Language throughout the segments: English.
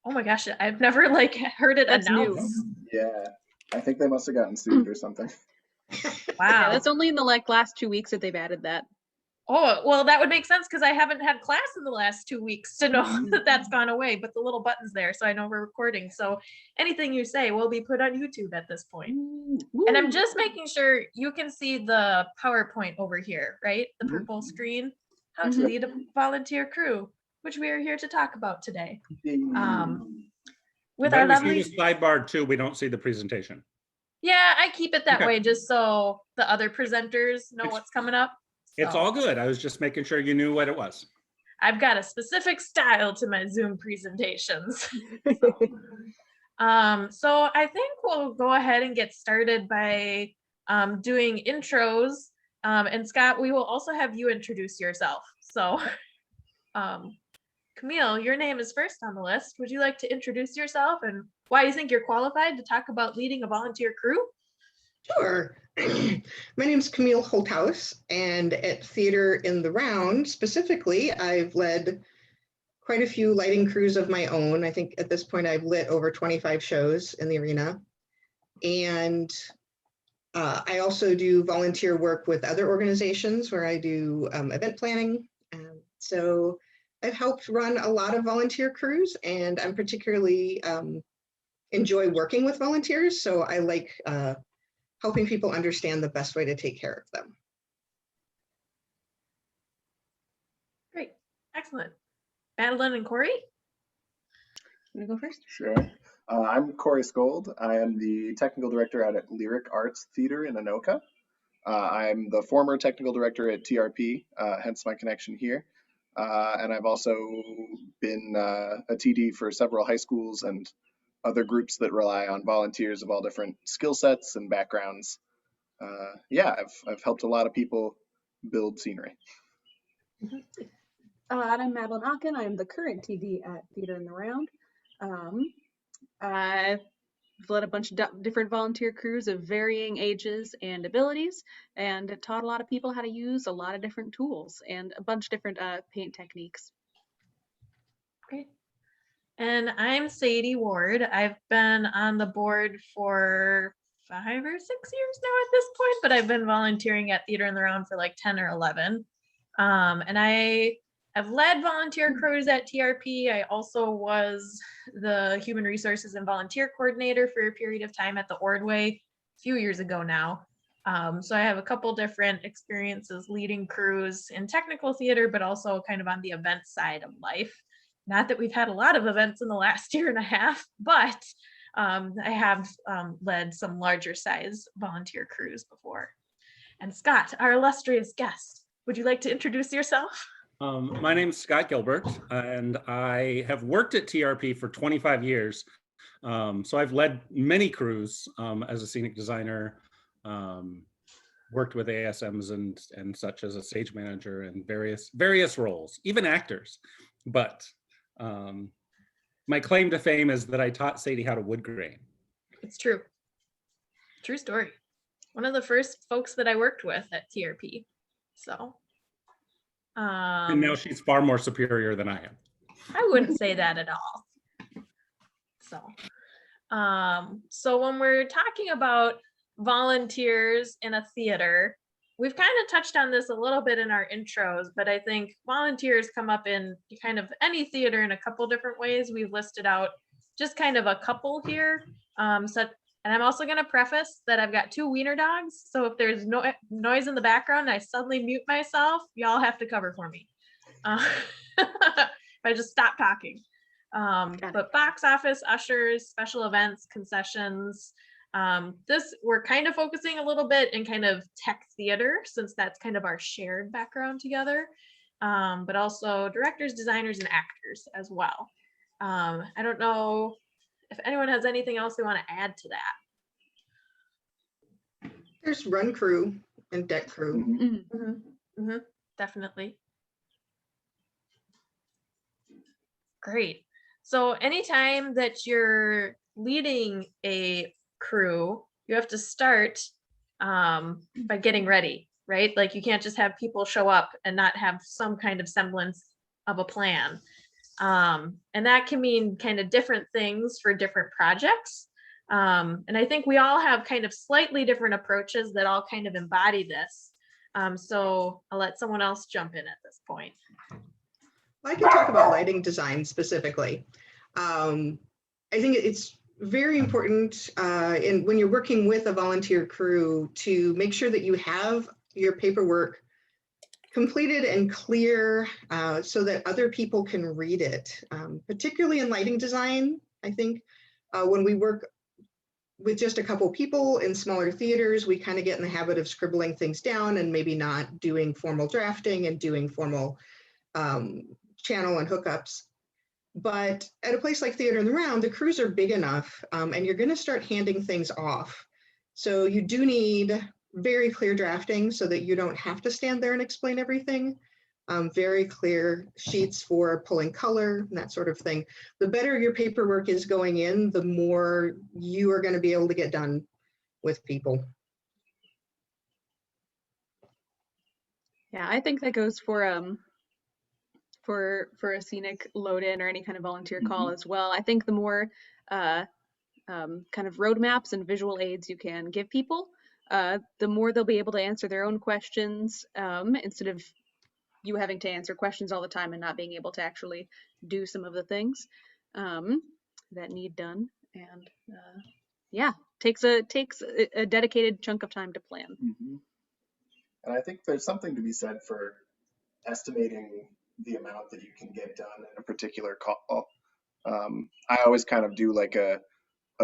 Oh my gosh, I've never like heard it That's new. announced. Yeah, I think they must have gotten sued or something. Wow. Yeah, that's only in the last 2 weeks that they've added that. Oh, well, that would make sense because I haven't had class in the last 2 weeks to know Mhm. that that's gone away, but the little button's there, so I know we're recording. So anything you say will be put on YouTube at this point. And I'm just making sure you can see the PowerPoint over here, right? The purple screen. How to Mhm. lead a volunteer crew, which we are here to talk about today. With But our we lovely, see the sidebar too. We don't see the presentation. yeah, I keep it that Okay. way just so the other presenters know what's coming up. It's So all good. I was just making sure you knew what it was. I've got a specific style to my Zoom presentations. So I think we'll go ahead and get started by doing intros. And Scott, we will also have you introduce yourself. So Camille, your name is first on the list. Would you like to introduce yourself and why you think you're qualified to talk about leading a volunteer crew? Sure. My name is Camille Holthaus, and at Theater in the Round specifically, I've led quite a few lighting crews of my own. I think at this point I've lit over 25 shows in the arena. And I also do volunteer work with other organizations where I do event planning. So I've helped run a lot of volunteer crews, and I'm particularly enjoy working with volunteers. So I like helping people understand the best way to take care of them. Great, excellent. Madeline and Corey? You wanna go first? Sure. I'm Corey Skold. I am the technical director out at Lyric Arts Theater in Anoka. I'm the former technical director at TRP, hence my connection here. And I've also been a TD for several high schools and other groups that rely on volunteers of all different skill sets and backgrounds. Yeah, I've helped a lot of people build scenery. And I'm Madeline Ocken. I am the current TD at Theater in the Round. I've led a bunch of different volunteer crews of varying ages and abilities, and taught a lot of people how to use a lot of different tools and a bunch of different paint techniques. Great. And I'm Sadie Ward. I've been on the board for 5 or 6 years now at this point, but I've been volunteering at Theater in the Round for like 10 or 11. And I have led volunteer crews at TRP. I also was the human resources and volunteer coordinator for a period of time at the Ordway a few years ago now. So I have a couple different experiences leading crews in technical theater, but also kind of on the event side of life. Not that we've had a lot of events in the last year and a half, but I have led some larger size volunteer crews before. And Scott, our illustrious guest, would you like to introduce yourself? My name is Scott Gilbert, and I have worked at TRP for 25 years. So I've led many crews as a scenic designer, worked with ASMs and such as a stage manager and various roles, even actors. But my claim to fame is that I taught Sadie how to wood grain. It's true. True story. One of the first folks that I worked with at TRP. So. And now she's far more superior than I am. I wouldn't say that at all. So when we're talking about volunteers in a theater, we've kind of touched on this a little bit in our intros, but I think volunteers come up in kind of any theater in a couple different ways. We've listed out just kind of a couple here. And I'm also going to preface that I've got 2 wiener dogs. So if there's noise in the background, I suddenly mute myself, y'all have to cover for me. If I just stop talking. But box office, ushers, special events, concessions. We're kind of focusing a little bit in kind of tech theater, since that's kind of our shared background together. But also directors, designers, and actors as well. I don't know if anyone has anything else they want to add to that. There's run crew and deck crew. Definitely. Great. So anytime that you're leading a crew, you have to start by getting ready, right? Like you can't just have people show up and not have some kind of semblance of a plan. And that can mean kind of different things for different projects. And I think we all have kind of slightly different approaches that all kind of embody this. So I'll let someone else jump in at this point. I can talk about lighting design specifically. I think it's very important when you're working with a volunteer crew to make sure that you have your paperwork completed and clear so that other people can read it, particularly in lighting design. I think when we work with just a couple people in smaller theaters, we kind of get in the habit of scribbling things down and maybe not doing formal drafting and doing formal channel and hookups. But at a place like Theater in the Round, the crews are big enough and you're going to start handing things off. So you do need very clear drafting so that you don't have to stand there and explain everything. Very clear sheets for pulling color and that sort of thing. The better your paperwork is going in, the more you are going to be able to get done with people. Yeah, I think that goes for a scenic load in or any kind of volunteer call as well. I think the more kind of roadmaps and visual aids you can give people, the more they'll be able to answer their own questions instead of you having to answer questions all the time and not being able to actually do some of the things that need done. And yeah, takes a dedicated chunk of time to plan. And I think there's something to be said for estimating the amount that you can get done in a particular call. I always kind of do like a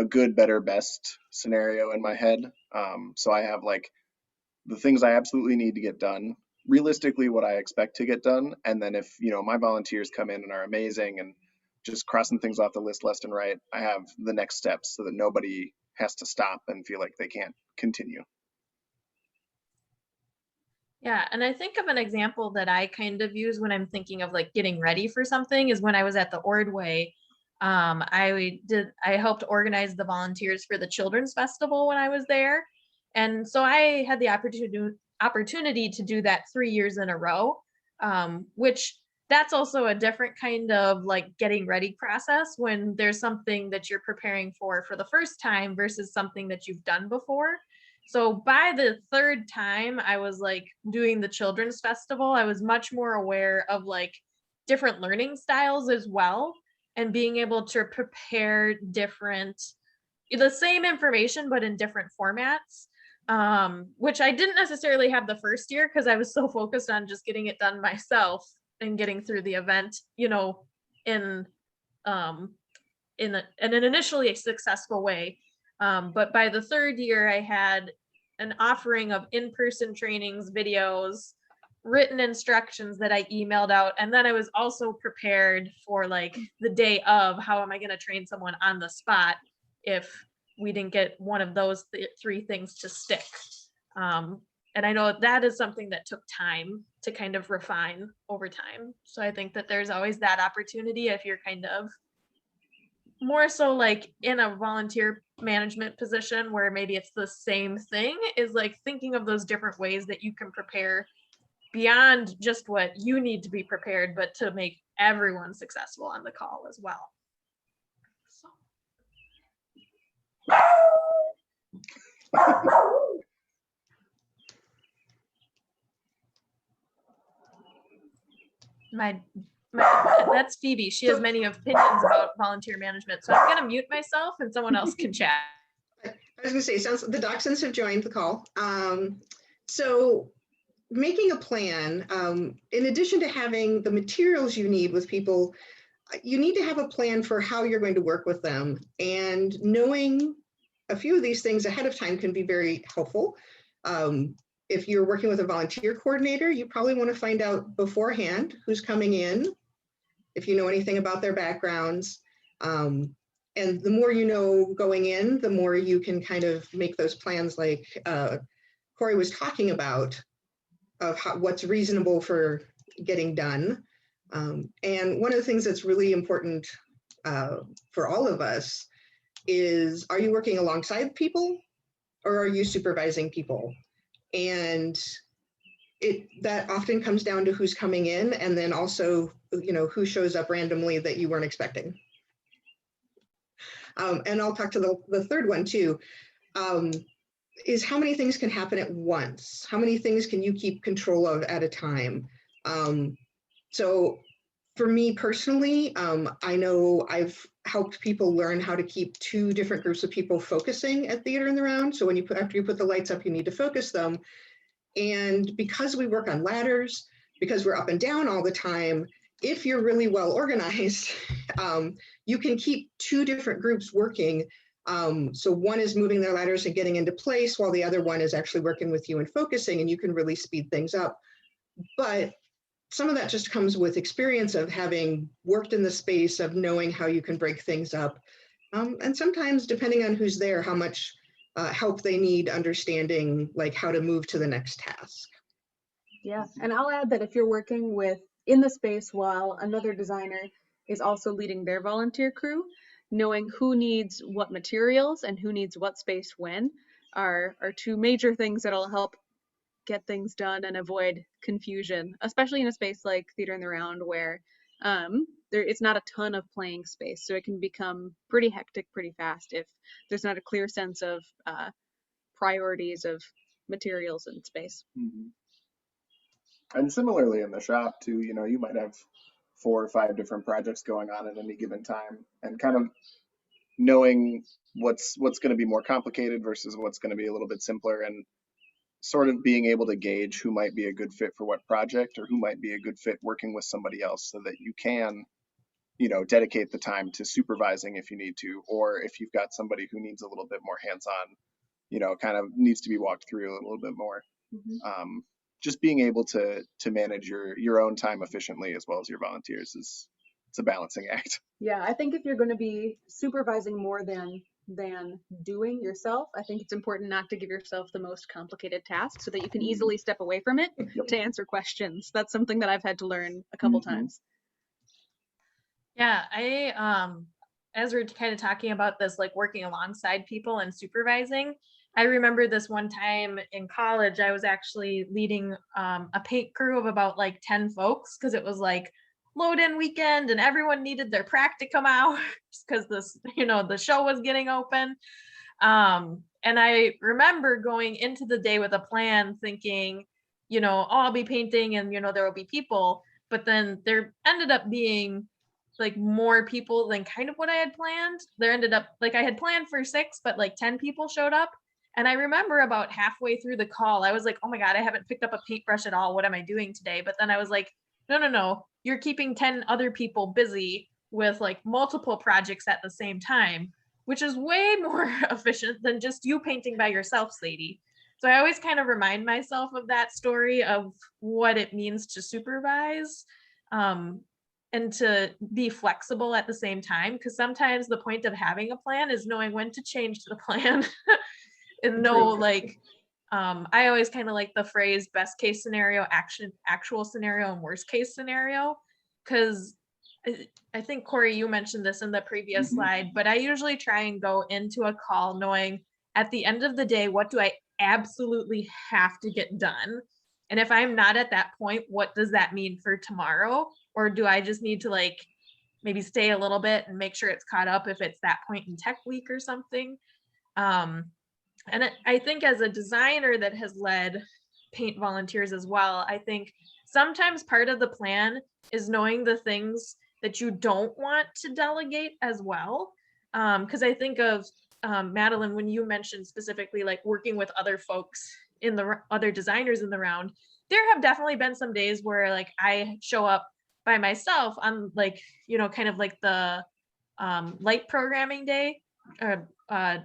good, better, best scenario in my head. So I have like the things I absolutely need to get done, realistically what I expect to get done, and then if my volunteers come in and are amazing and just crossing things off the list left and right, I have the next steps so that nobody has to stop and feel like they can't continue. Yeah, and I think of an example that I kind of use when I'm thinking of like getting ready for something is when I was at the Ordway. I helped organize the volunteers for the Children's Festival when I was there. And so I had the opportunity to do that 3 years in a row, which that's also a different kind of like getting ready process when there's something that you're preparing for the first time versus something that you've done before. So by the third time I was like doing the Children's Festival, I was much more aware of like different learning styles as well, and being able to prepare the same information, but in different formats, which I didn't necessarily have the first year because I was so focused on just getting it done myself and getting through the event, in an initially successful way. But by the third year, I had an offering of in-person trainings, videos, written instructions that I emailed out. And then I was also prepared for like the day of, how am I going to train someone on the spot if we didn't get one of those three things to stick. And I know that is something that took time to kind of refine over time. So I think that there's always that opportunity if you're kind of more so like in a volunteer management position where maybe it's the same thing, is like thinking of those different ways that you can prepare beyond just what you need to be prepared, but to make everyone successful on the call as well. That's Phoebe. She has many opinions about volunteer management. So I'm going to mute myself and someone else can chat. I was going to say, sounds the Dachshunds have joined the call. So making a plan, in addition to having the materials you need with people, you need to have a plan for how you're going to work with them. And knowing a few of these things ahead of time can be very helpful. If you're working with a volunteer coordinator, you probably want to find out beforehand who's coming in, if you know anything about their backgrounds. And the more you know going in, the more you can kind of make those plans like Corey was talking about, of what's reasonable for getting done. And one of the things that's really important for all of us is, are you working alongside people or are you supervising people? And that often comes down to who's coming in, and then also who shows up randomly that you weren't expecting. And I'll talk to the third one too, is how many things can happen at once? How many things can you keep control of at a time? So for me personally, I know I've helped people learn how to keep two different groups of people focusing at Theater in the Round. So after you put the lights up, you need to focus them. And because we work on ladders, because we're up and down all the time, if you're really well organized, you can keep two different groups working. So one is moving their ladders and getting into place while the other one is actually working with you and focusing, and you can really speed things up. But some of that just comes with experience of having worked in the space, of knowing how you can break things up. And sometimes, depending on who's there, how much help they need understanding like how to move to the next task. Yeah, and I'll add that if you're working in the space while another designer is also leading their volunteer crew, knowing who needs what materials and who needs what space when are two major things that'll help get things done and avoid confusion, especially in a space like Theater in the Round where it's not a ton of playing space, so it can become pretty hectic pretty fast if there's not a clear sense of priorities of materials and space. Mm-hmm. And similarly in the shop too, you might have 4 or 5 different projects going on at any given time, and kind of knowing what's going to be more complicated versus what's going to be a little bit simpler, and sort of being able to gauge who might be a good fit for what project, or who might be a good fit working with somebody else, so that you can, dedicate the time to supervising if you need to, or if you've got somebody who needs a little bit more hands-on, kind of needs to be walked through a little bit more. Mm-hmm. Just being able to manage your own time efficiently as well as your volunteers it's a balancing act. Yeah, I think if you're going to be supervising more than doing yourself, I think it's important not to give yourself the most complicated task so that you can easily step away from it to answer questions. That's something that I've had to learn a couple times. Yeah, as we're kind of talking about this, like working alongside people and supervising, I remember this one time in college, I was actually leading a paint crew of about like 10 folks, because it was like load-in weekend and everyone needed their practicum out because the show was getting open. And I remember going into the day with a plan thinking, I'll be painting and, there will be people. But then there ended up being like more people than kind of what I had planned. There ended up like I had planned for 6, but like 10 people showed up. And I remember about halfway through the call, I was like, oh my God, I haven't picked up a paintbrush at all. What am I doing today? But then I was like, no, you're keeping 10 other people busy with like multiple projects at the same time, which is way more efficient than just you painting by yourself, Sadie. So I always kind of remind myself of that story of what it means to supervise. And to be flexible at the same time, because sometimes the point of having a plan is knowing when to change the plan. And I always kind of like the phrase best case scenario, actual scenario, and worst case scenario, because I think Corey, you mentioned this in the previous slide, but I usually try and go into a call knowing at the end of the day, what do I absolutely have to get done? And if I'm not at that point, what does that mean for tomorrow? Or do I just need to like maybe stay a little bit and make sure it's caught up if it's that point in tech week or something? And I think as a designer that has led paint volunteers as well, I think sometimes part of the plan is knowing the things that you don't want to delegate as well. Because I think of Madeline, when you mentioned specifically like working with other folks in the other designers in the round, there have definitely been some days where like I show up by myself on like, kind of like the light programming day or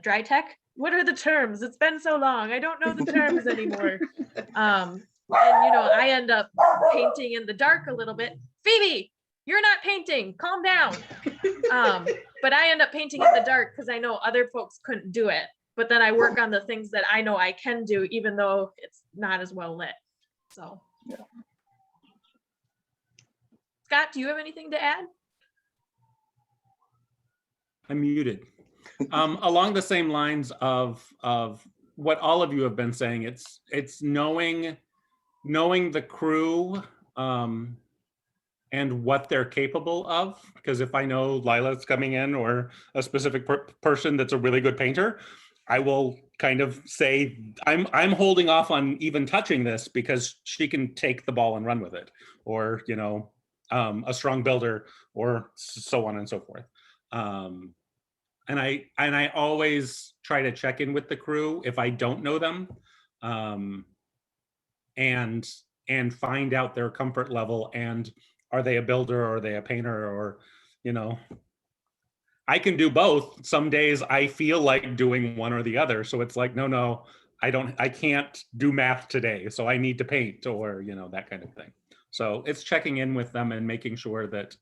dry tech. What are the terms? It's been so long. I don't know the terms anymore. And I end up painting in the dark a little bit. Phoebe, you're not painting. Calm down. But I end up painting in the dark because I know other folks couldn't do it. But then I work on the things that I know I can do, even though it's not as well lit. So, yeah. Scott, do you have anything to add? I'm muted. Along the same lines of what all of you have been saying, it's knowing the crew and what they're capable of. Because if I know Lila's coming in, or a specific person that's a really good painter, I will kind of say, I'm holding off on even touching this because she can take the ball and run with it, or, you know, a strong builder, or so on and so forth. And I always try to check in with the crew if I don't know them, and find out their comfort level, and are they a builder, or are they a painter, or, you know, I can do both. Some days I feel like doing one or the other. So it's like, no, I can't do math today. So I need to paint, or, you know, that kind of thing. So it's checking in with them and making sure that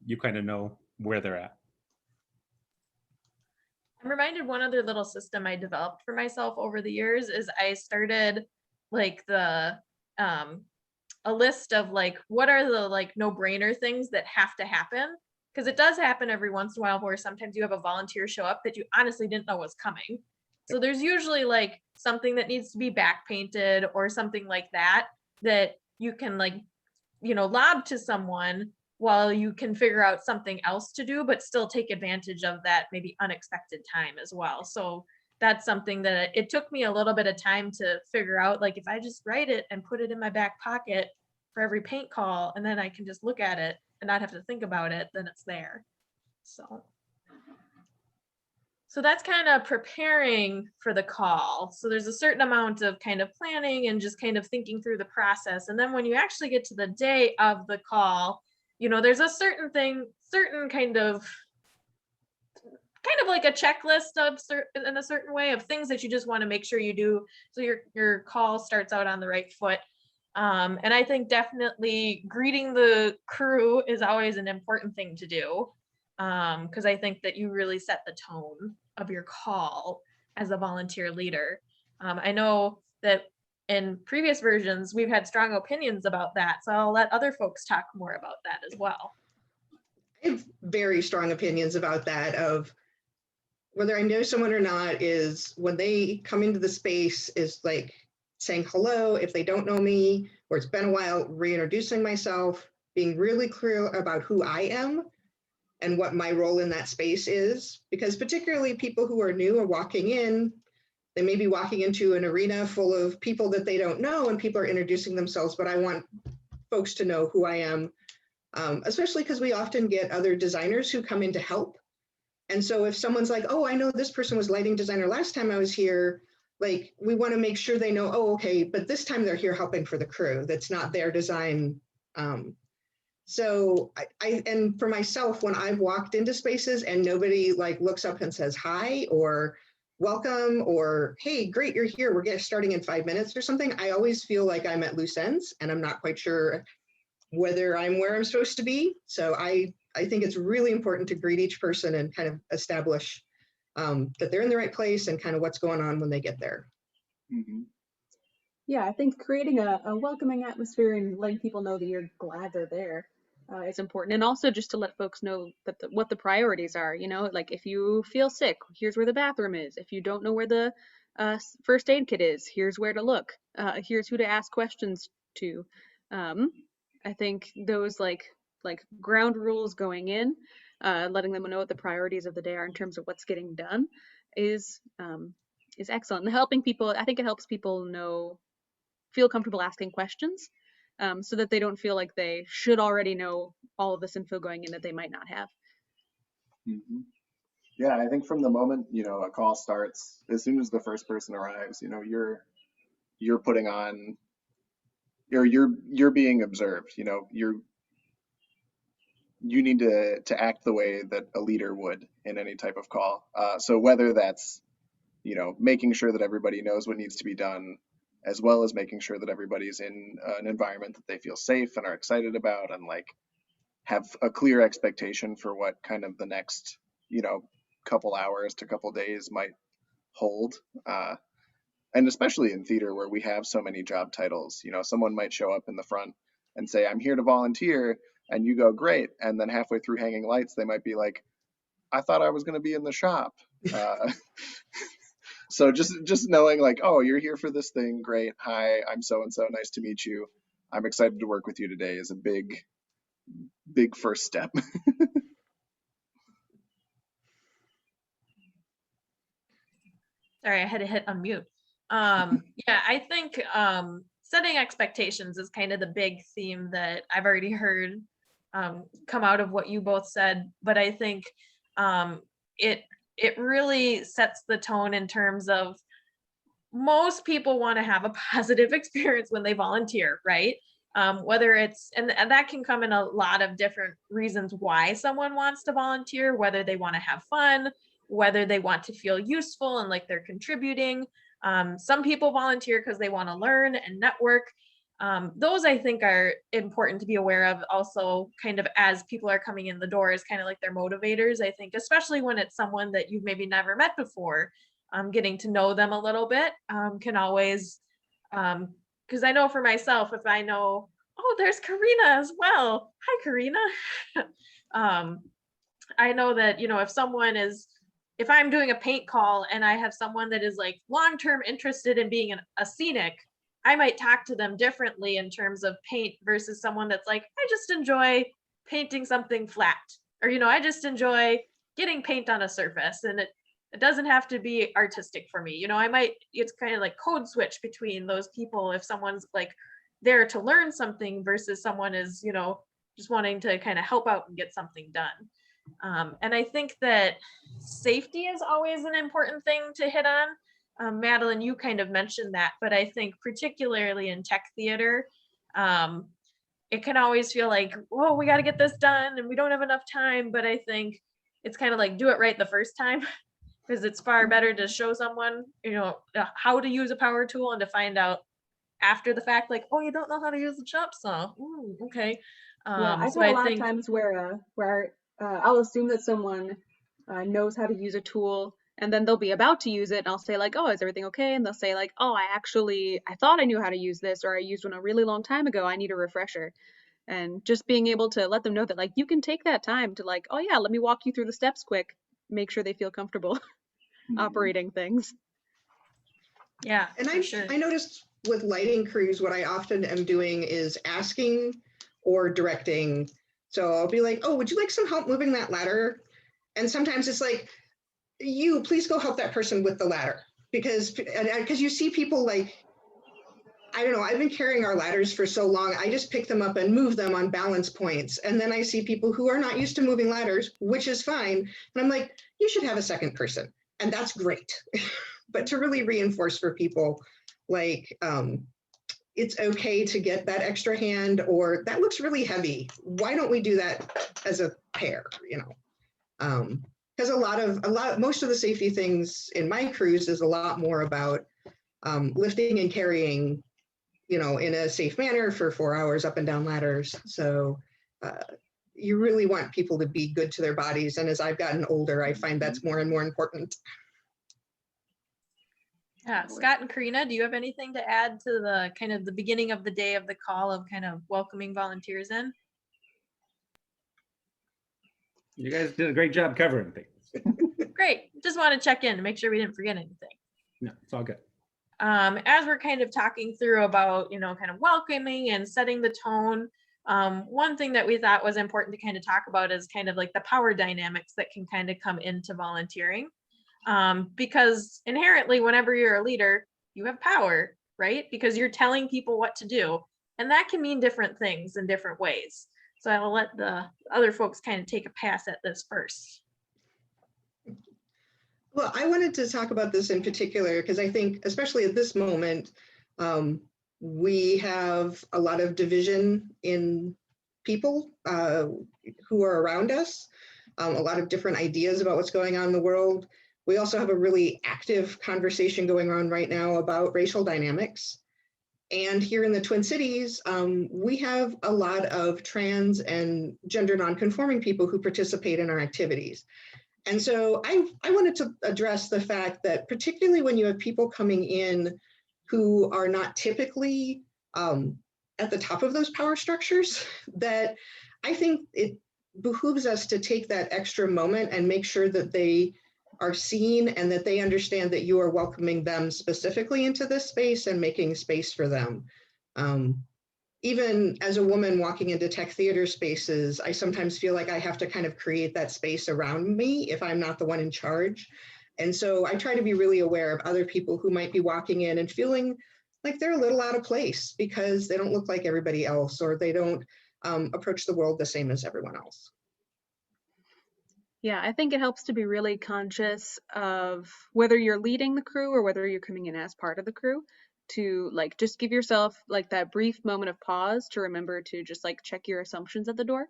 you kind of know where they're at. I'm reminded one other little system I developed for myself over the years is I started like a list of like, what are the like no-brainer things that have to happen? Because it does happen every once in a while where sometimes you have a volunteer show up that you honestly didn't know was coming. So there's usually like something that needs to be back painted or something like that, that you can like, you know, lob to someone while you can figure out something else to do, but still take advantage of that maybe unexpected time as well. So that's something that it took me a little bit of time to figure out, like if I just write it and put it in my back pocket for every paint call, and then I can just look at it and not have to think about it, then it's there. So that's kind of preparing for the call. So there's a certain amount of kind of planning and just kind of thinking through the process. And then when you actually get to the day of the call, you know, there's a certain kind of like a checklist of in a certain way of things that you just want to make sure you do, so your call starts out on the right foot. And I think definitely greeting the crew is always an important thing to do, because I think that you really set the tone of your call as a volunteer leader. I know that in previous versions, we've had strong opinions about that, so I'll let other folks talk more about that as well. I have very strong opinions about that, of whether I know someone or not, is when they come into the space is like saying hello if they don't know me, or it's been a while, reintroducing myself, being really clear about who I am and what my role in that space is. Because particularly people who are new or walking in, they may be walking into an arena full of people that they don't know, and people are introducing themselves, but I want folks to know who I am, especially because we often get other designers who come in to help. And so if someone's like, oh, I know this person was lighting designer last time I was here, like we want to make sure they know, oh, okay, but this time they're here helping for the crew. That's not their design. So and for myself, when I've walked into spaces and nobody like looks up and says hi or welcome or, hey, great, you're here, we're starting in 5 minutes or something, I always feel like I'm at loose ends and I'm not quite sure whether I'm where I'm supposed to be. So I think it's really important to greet each person and kind of establish that they're in the right place and kind of what's going on when they get there. Mm-hmm. Yeah, I think creating a welcoming atmosphere and letting people know that you're glad they're there is important. And also just to let folks know that what the priorities are, you know, like if you feel sick, here's where the bathroom is. If you don't know where the first aid kit is, here's where to look. Here's who to ask questions to. I think those like ground rules going in, letting them know what the priorities of the day are in terms of what's getting done is excellent. And helping people, I think it helps people feel comfortable asking questions, so that they don't feel like they should already know all of this info going in that they might not have. Mm-hmm. Yeah, I think from the moment, you know, a call starts, as soon as the first person arrives, you know, you're putting on, or you're being observed. You know, you need to act the way that a leader would in any type of call. So whether that's, you know, making sure that everybody knows what needs to be done, as well as making sure that everybody's in an environment that they feel safe and are excited about, and like have a clear expectation for what kind of the next, you know, couple hours to couple days might hold. And especially in theater where we have so many job titles, you know, someone might show up in the front and say, I'm here to volunteer, and you go, great. And then halfway through hanging lights, they might be like, I thought I was going to be in the shop. So just knowing like, oh, you're here for this thing, great. Hi, I'm so and so. Nice to meet you. I'm excited to work with you today is a big big first step. Sorry, I had to hit unmute. Yeah, I think setting expectations is kind of the big theme that I've already heard come out of what you both said. But I think it it really sets the tone in terms of most people want to have a positive experience when they volunteer, right? Whether it's, and that can come in a lot of different reasons why someone wants to volunteer, whether they want to have fun, whether they want to feel useful and like they're contributing. Some people volunteer because they want to learn and network. Those I think are important to be aware of also kind of as people are coming in the door as kind of like their motivators, I think, especially when it's someone that you've maybe never met before. Getting to know them a little bit can always, because I know for myself, if I know, oh, there's Karina as well. Hi, Karina. I know that, you know, if I'm doing a paint call and I have someone that is like long-term interested in being a scenic, I might talk to them differently in terms of paint versus someone that's like, I just enjoy painting something flat, or, you know, I just enjoy getting paint on a surface, and it doesn't have to be artistic for me. You know, it's kind of like code switch between those people if someone's like there to learn something versus someone is, you know, just wanting to kind of help out and get something done. And I think that safety is always an important thing to hit on. Madeline, you kind of mentioned that, but I think particularly in tech theater, it can always feel like, whoa, we got to get this done and we don't have enough time. But I think it's kind of like do it right the first time. Because it's far better to show someone, you know, how to use a power tool and to find out after the fact, like, oh, you don't know how to use the chop saw. Ooh, okay. Yeah, I've So had a I lot of think, times where I'll assume that someone knows how to use a tool, and then they'll be about to use it, and I'll say like, "Oh, is everything okay?" And they'll say like, "Oh, I thought I knew how to use this, or I used one a really long time ago. I need a refresher." And just being able to let them know that like you can take that time to like, "Oh yeah, let me walk you through the steps quick." Make sure they feel comfortable operating things. yeah, And for sure. I noticed with lighting crews, what I often am doing is asking or directing. So I'll be like, oh, would you like some help moving that ladder? And sometimes it's like, you please go help that person with the ladder, because you see people like, I don't know, I've been carrying our ladders for so long, I just pick them up and move them on balance points. And then I see people who are not used to moving ladders, which is fine. And I'm like, you should have a second person. And that's great. But to really reinforce for people, like, it's okay to get that extra hand, or that looks really heavy. Why don't we do that as a pair, you know? Because most of the safety things in my crews is a lot more about lifting and carrying, you know, in a safe manner for 4 hours up and down ladders. So you really want people to be good to their bodies. And as I've gotten older, I find that's more and more important. Yeah, Scott and Karina, do you have anything to add to the kind of the beginning of the day of the call of kind of welcoming volunteers in? You guys did a great job covering things. Great. Just want to check in to make sure we didn't forget anything. No, it's all good. As we're kind of talking through about, you know, kind of welcoming and setting the tone, one thing that we thought was important to kind of talk about is kind of like the power dynamics that can kind of come into volunteering. Because inherently, whenever you're a leader, you have power, right? Because you're telling people what to do. And that can mean different things in different ways. So I'll let the other folks kind of take a pass at this first. Well, I wanted to talk about this in particular because I think, especially at this moment, we have a lot of division in people who are around us, a lot of different ideas about what's going on in the world. We also have a really active conversation going on right now about racial dynamics. And here in the Twin Cities, we have a lot of trans and gender nonconforming people who participate in our activities. And so I wanted to address the fact that particularly when you have people coming in who are not typically at the top of those power structures, that I think it behooves us to take that extra moment and make sure that they are seen and that they understand that you are welcoming them specifically into this space and making space for them. even as a woman walking into tech theater spaces, I sometimes feel like I have to kind of create that space around me if I'm not the one in charge. And so I try to be really aware of other people who might be walking in and feeling like they're a little out of place because they don't look like everybody else, or they don't approach the world the same as everyone else. Yeah, I think it helps to be really conscious of whether you're leading the crew or whether you're coming in as part of the crew, to like just give yourself like that brief moment of pause to remember to just like check your assumptions at the door.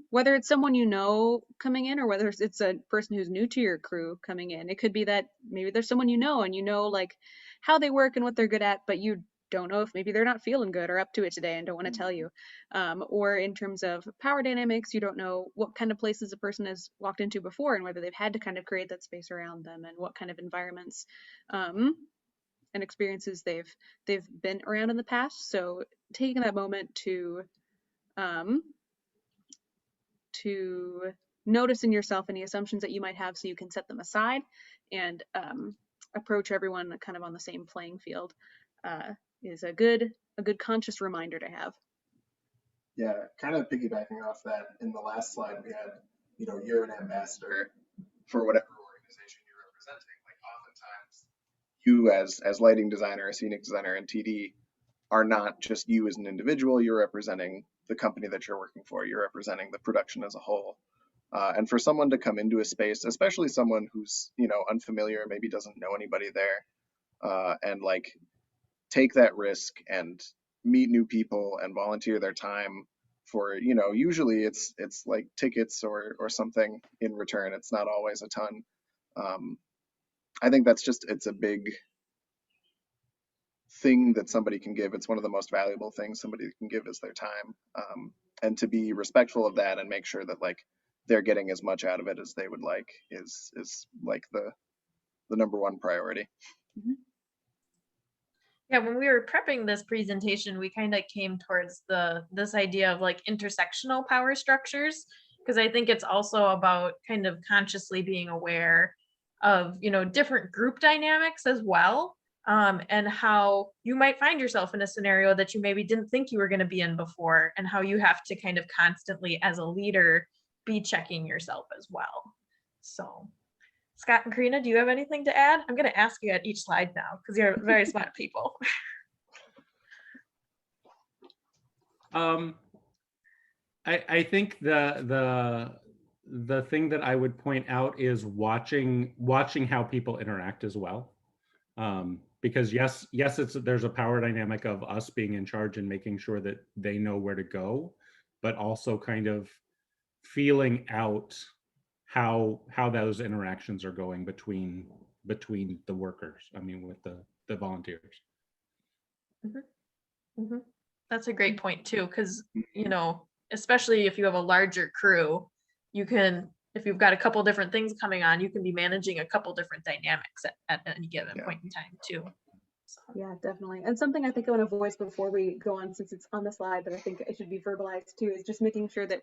Whether it's someone you know coming in or whether it's a person who's new to your crew coming in. It could be that maybe there's someone you know and you know like how they work and what they're good at, but you don't know if maybe they're not feeling good or up to it today and don't want to tell you. Or in terms of power dynamics, you don't know what kind of places a person has walked into before and whether they've had to kind of create that space around them and what kind of environments and experiences they've been around in the past. So taking that moment um, to notice in yourself any assumptions that you might have so you can set them aside and approach everyone kind of on the same playing field is a good conscious reminder to have. Yeah, kind of piggybacking off that, in the last slide we had, you're an ambassador for whatever organization you're representing. Like oftentimes you as lighting designer, a scenic designer, and TD are not just you as an individual, you're representing the company that you're working for, you're representing the production as a whole. And for someone to come into a space, especially someone who's, unfamiliar, maybe doesn't know anybody there, and like take that risk and meet new people and volunteer their time for, usually it's like tickets or something in return. It's not always a ton. I think it's a big thing that somebody can give. It's one of the most valuable things somebody can give is their time. And to be respectful of that and make sure that like they're getting as much out of it as they would like is like the number one priority. Mm-hmm. Yeah, when we were prepping this presentation, we kind of came towards this idea of like intersectional power structures, because I think it's also about kind of consciously being aware of, different group dynamics as well, and how you might find yourself in a scenario that you maybe didn't think you were going to be in before, and how you have to kind of constantly, as a leader, be checking yourself as well. So Scott and Karina, do you have anything to add? I'm going to ask you at each slide now because you're very smart people. I think the thing that I would point out is watching how people interact as well. Because yes, there's a power dynamic of us being in charge and making sure that they know where to go, but also kind of feeling out how those interactions are going between the workers. I mean, with the volunteers. Mm-hmm. Mm-hmm. That's a great point too, because especially if you have a larger crew, if you've got a couple different things coming on, you can be managing a couple different dynamics at any given point in time too. So. Yeah, definitely. And something I think I want to voice before we go on, since it's on the slide, but I think it should be verbalized too, is just making sure that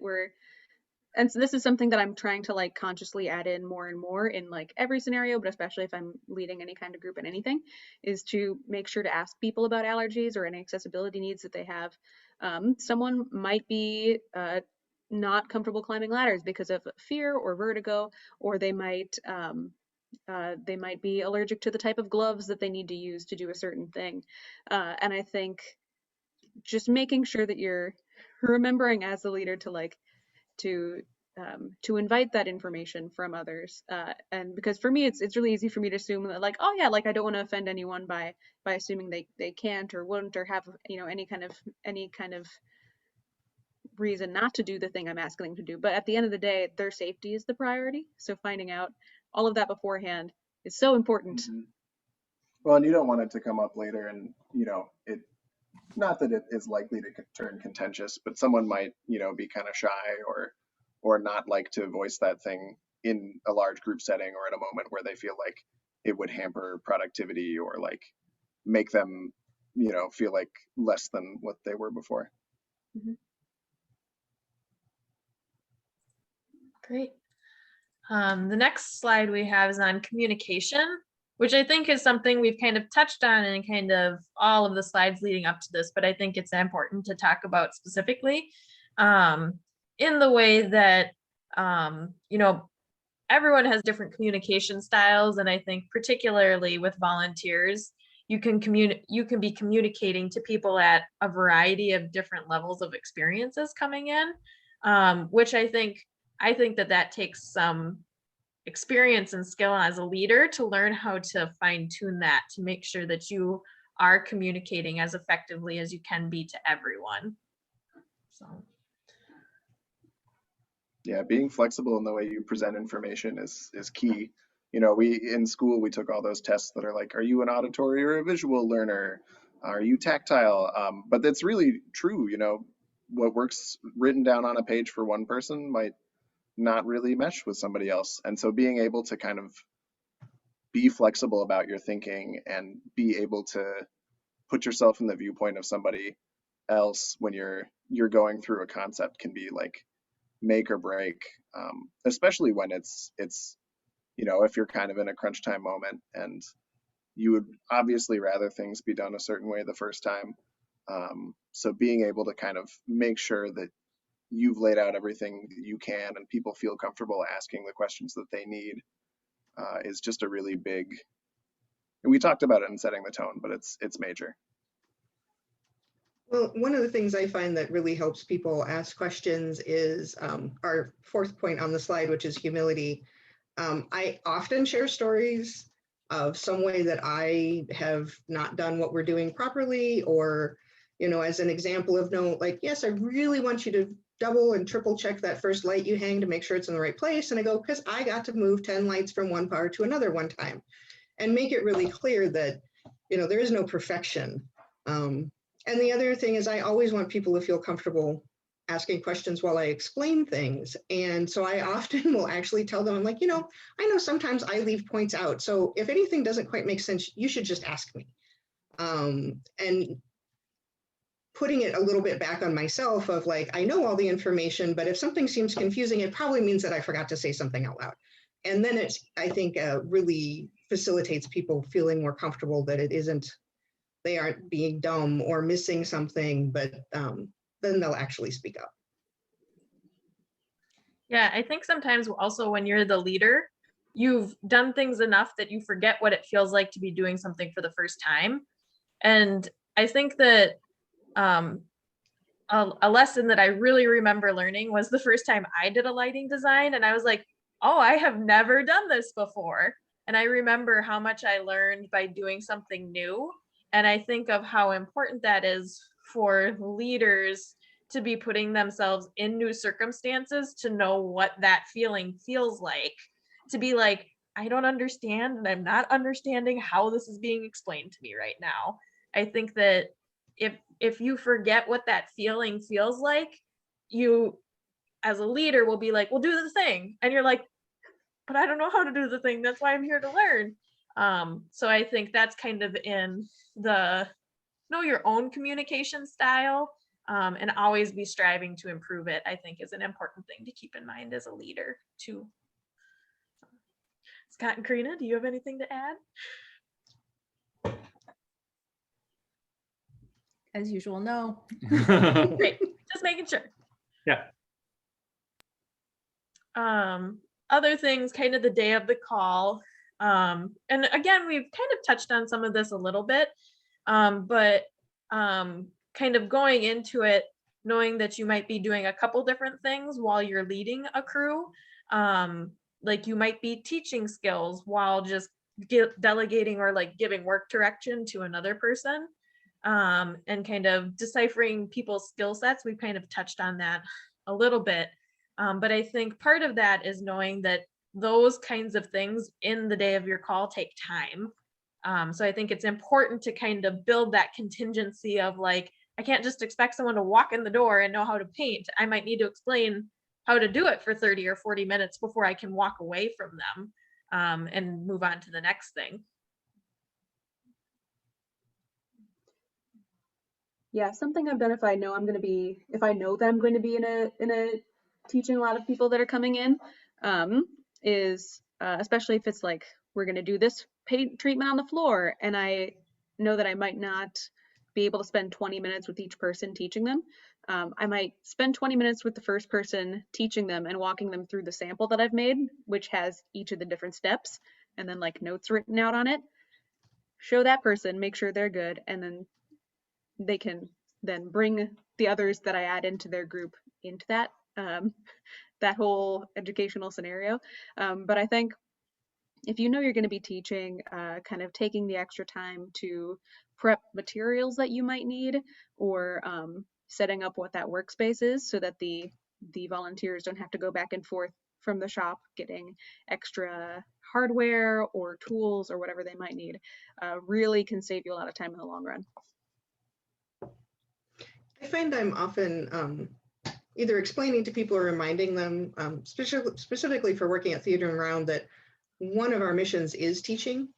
and so this is something that I'm trying to like consciously add in more and more in like every scenario, but especially if I'm leading any kind of group in anything, is to make sure to ask people about allergies or any accessibility needs that they have. Someone might be not comfortable climbing ladders because of fear or vertigo, or they might be allergic to the type of gloves that they need to use to do a certain thing. And I think just making sure that you're remembering as the leader to like to invite that information from others, and because for me it's really easy for me to assume that like, oh yeah, like I don't want to offend anyone by assuming they can't or wouldn't or have any kind of reason not to do the thing I'm asking them to do. But at the end of the day, their safety is the priority, so finding out all of that beforehand is so important. Mm-hmm. Well, and you don't want it to come up later and it, not that it is likely to turn contentious, but someone might be kind of shy or not like to voice that thing in a large group setting or at a moment where they feel like it would hamper productivity or like make them feel like less than what they were before. Mm-hmm. Great. The next slide we have is on communication. which I think is something we've kind of touched on in kind of all of the slides leading up to this, but I think it's important to talk about specifically in the way that, you know, everyone has different communication styles. And I think particularly with volunteers, you can be communicating to people at a variety of different levels of experiences coming in, which I think that takes some experience and skill as a leader to learn how to fine tune that to make sure that you are communicating as effectively as you can be to everyone. So. Yeah, being flexible in the way you present information is key. You know, we in school we took all those tests that are like, are you an auditory or a visual learner? Are you tactile? But that's really true. You know, what works written down on a page for one person might not really mesh with somebody else. And so being able to kind of be flexible about your thinking and be able to put yourself in the viewpoint of somebody else when you're going through a concept can be like make or break, especially when it's you know, if you're kind of in a crunch time moment and you would obviously rather things be done a certain way the first time. So being able to kind of make sure that you've laid out everything that you can and people feel comfortable asking the questions that they need is just a really big. We talked about it in setting the tone, but it's major. Well, one of the things I find that really helps people ask questions is our fourth point on the slide, which is humility. I often share stories of some way that I have not done what we're doing properly, or, you know, as an example of no, like, yes, I really want you to double and triple check that first light you hang to make sure it's in the right place. And I go, because I got to move 10 lights from one par to another one time, and make it really clear that, you know, there is no perfection. And the other thing is I always want people to feel comfortable asking questions while I explain things. And so I often will actually tell them, I'm like, you know sometimes I leave points out. So if anything doesn't quite make sense, you should just ask me. And putting it a little bit back on myself of like, I know all the information, but if something seems confusing, it probably means that I forgot to say something out loud. And then it's, I think, really facilitates people feeling more comfortable that it isn't, they aren't being dumb or missing something, but then they'll actually speak up. Yeah, I think sometimes also when you're the leader, you've done things enough that you forget what it feels like to be doing something for the first time. And I think that a lesson that I really remember learning was the first time I did a lighting design, and I was like, oh, I have never done this before. And I remember how much I learned by doing something new. And I think of how important that is for leaders to be putting themselves in new circumstances to know what that feeling feels like, to be like, I don't understand and I'm not understanding how this is being explained to me right now. I think that if you forget what that feeling feels like, you as a leader will be like, well, do the thing. And you're like, but I don't know how to do the thing. That's why I'm here to learn. So I think that's kind of in the know your own communication style, and always be striving to improve it, I think is an important thing to keep in mind as a leader too. Scott and Karina, do you have anything to add? As usual, no. Great, just making sure. Yeah. Other things, kind of the day of the call. And again, we've kind of touched on some of this a little bit, but kind of going into it, knowing that you might be doing a couple different things while you're leading a crew. Like you might be teaching skills while just delegating or like giving work direction to another person, and kind of deciphering people's skill sets. We've kind of touched on that a little bit. But I think part of that is knowing that those kinds of things in the day of your call take time. So I think it's important to kind of build that contingency of like, I can't just expect someone to walk in the door and know how to paint. I might need to explain how to do it for 30 or 40 minutes before I can walk away from them, and move on to the next thing. Yeah, something I've done if I know I'm going to be, if I know that I'm going to be in a teaching a lot of people that are coming in, is especially if it's like we're going to do this paint treatment on the floor, and I know that I might not be able to spend 20 minutes with each person teaching them. I might spend 20 minutes with the first person teaching them and walking them through the sample that I've made, which has each of the different steps and then like notes written out on it. Show that person, make sure they're good, and then they can then bring the others that I add into their group into that that whole educational scenario. But I think if you know you're going to be teaching, kind of taking the extra time to prep materials that you might need, or setting up what that workspace is so that the volunteers don't have to go back and forth from the shop getting extra hardware or tools or whatever they might need, really can save you a lot of time in the long run. I find I'm often either explaining to people or reminding them, specifically for working at Theater and Round, that one of our missions is teaching,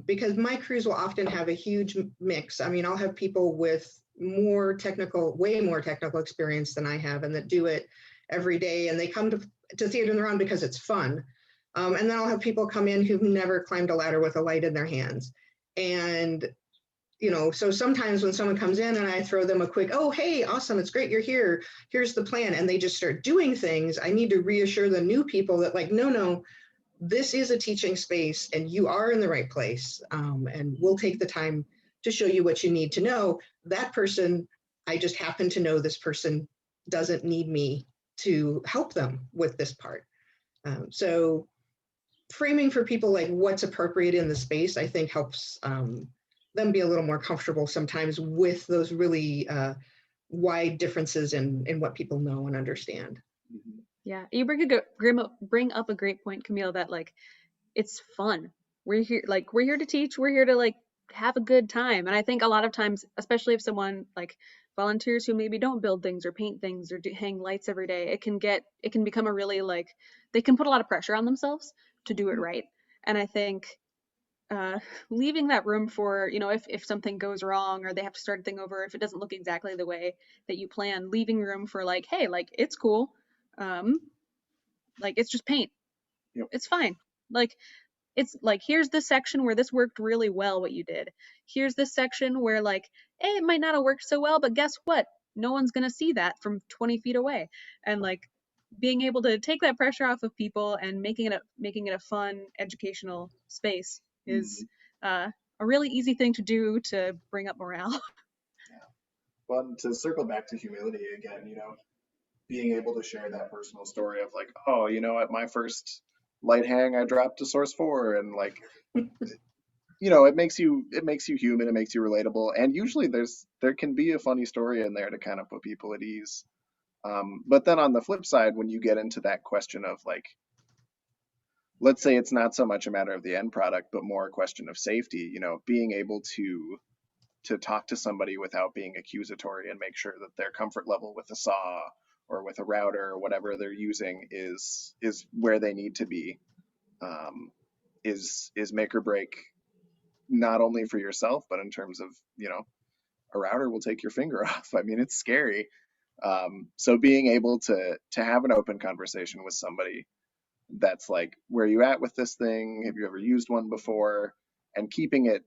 because my crews will often have a huge mix. I mean, I'll have people with way more technical experience than I have, and that do it every day, and they come to Theater and Round because it's fun. And then I'll have people come in who've never climbed a ladder with a light in their hands. And so sometimes when someone comes in and I throw them a quick, oh, hey, awesome, it's great you're here, here's the plan, and they just start doing things, I need to reassure the new people that, like, no, this is a teaching space and you are in the right place, and we'll take the time to show you what you need to know. That person, I just happen to know this person doesn't need me to help them with this part. So framing for people like what's appropriate in the space, I think helps them be a little more comfortable sometimes with those really wide differences in what people know and understand. Yeah, you bring up a great point, Camille, that like it's fun. We're here to teach, we're here to like have a good time. And I think a lot of times, especially if someone like volunteers who maybe don't build things or paint things or hang lights every day, it can become a really like, they can put a lot of pressure on themselves to do it right. And I think leaving that room for, if something goes wrong or they have to start a thing over, if it doesn't look exactly the way that you plan, leaving room for like, hey, like it's cool. Like it's just paint. Yep. It's fine. Like it's like, here's this section where this worked really well, what you did. Here's this section where like, hey, it might not have worked so well, but guess what? No one's gonna see that from 20 feet away. And like being able to take that pressure off of people and making it a fun educational space is a really easy thing to do to bring up morale. Yeah. Well, to circle back to humility again, being able to share that personal story of like, oh, at my first light hang, I dropped to source 4, and like, it makes you human, it makes you relatable, and usually there can be a funny story in there to kind of put people at ease. But then on the flip side, when you get into that question of like, let's say it's not so much a matter of the end product, but more a question of safety, being able to talk to somebody without being accusatory and make sure that their comfort level with a saw or with a router or whatever they're using is where they need to be, is make or break, not only for yourself, but in terms of, a router will take your finger off. I mean, it's scary. So being able to have an open conversation with somebody that's like, where are you at with this thing? Have you ever used one before? And keeping it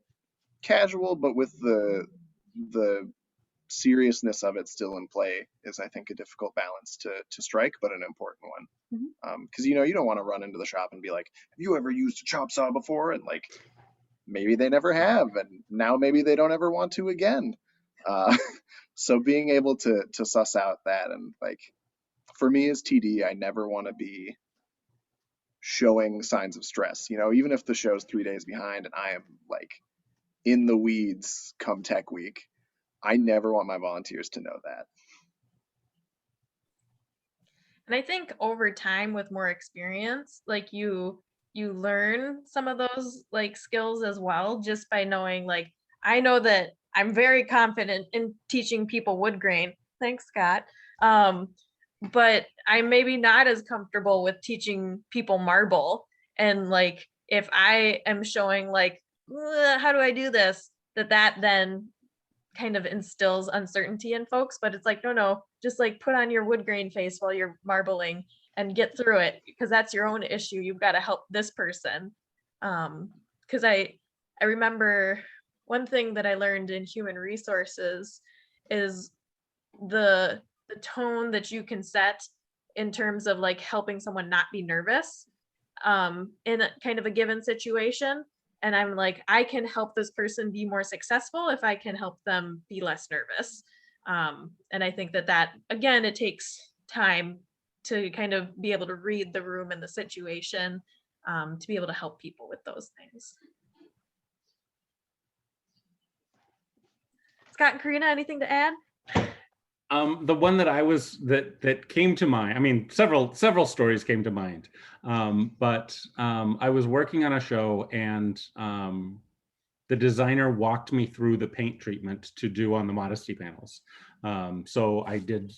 casual, but with the seriousness of it still in play is, I think, a difficult balance to strike, but an important one. Because you don't want to run into the shop and be like, have you ever used a chop saw before? And like, maybe they never have, and now maybe they don't ever want to again. So being able to suss out that, and like, for me as TD, I never want to be showing signs of stress. Even if the show's 3 days behind and I am like in the weeds come tech week, I never want my volunteers to know that. And I think over time with more experience, like you learn some of those like skills as well, just by knowing, like, I know that I'm very confident in teaching people wood grain. Thanks, Scott. But I'm maybe not as comfortable with teaching people marble. And like, if I am showing like, how do I do this? That then kind of instills uncertainty in folks. But it's like, no, just like put on your wood grain face while you're marbling and get through it, because that's your own issue. You've got to help this person. Because I remember one thing that I learned in human resources is the tone that you can set in terms of like helping someone not be nervous in a kind of a given situation. And I'm like, I can help this person be more successful if I can help them be less nervous. And I think that again, it takes time to kind of be able to read the room and the situation, to be able to help people with those things. Scott and Karina, anything to add? The one that that came to mind, I mean, several stories came to mind. But I was working on a show, and the designer walked me through the paint treatment to do on the modesty panels. So I did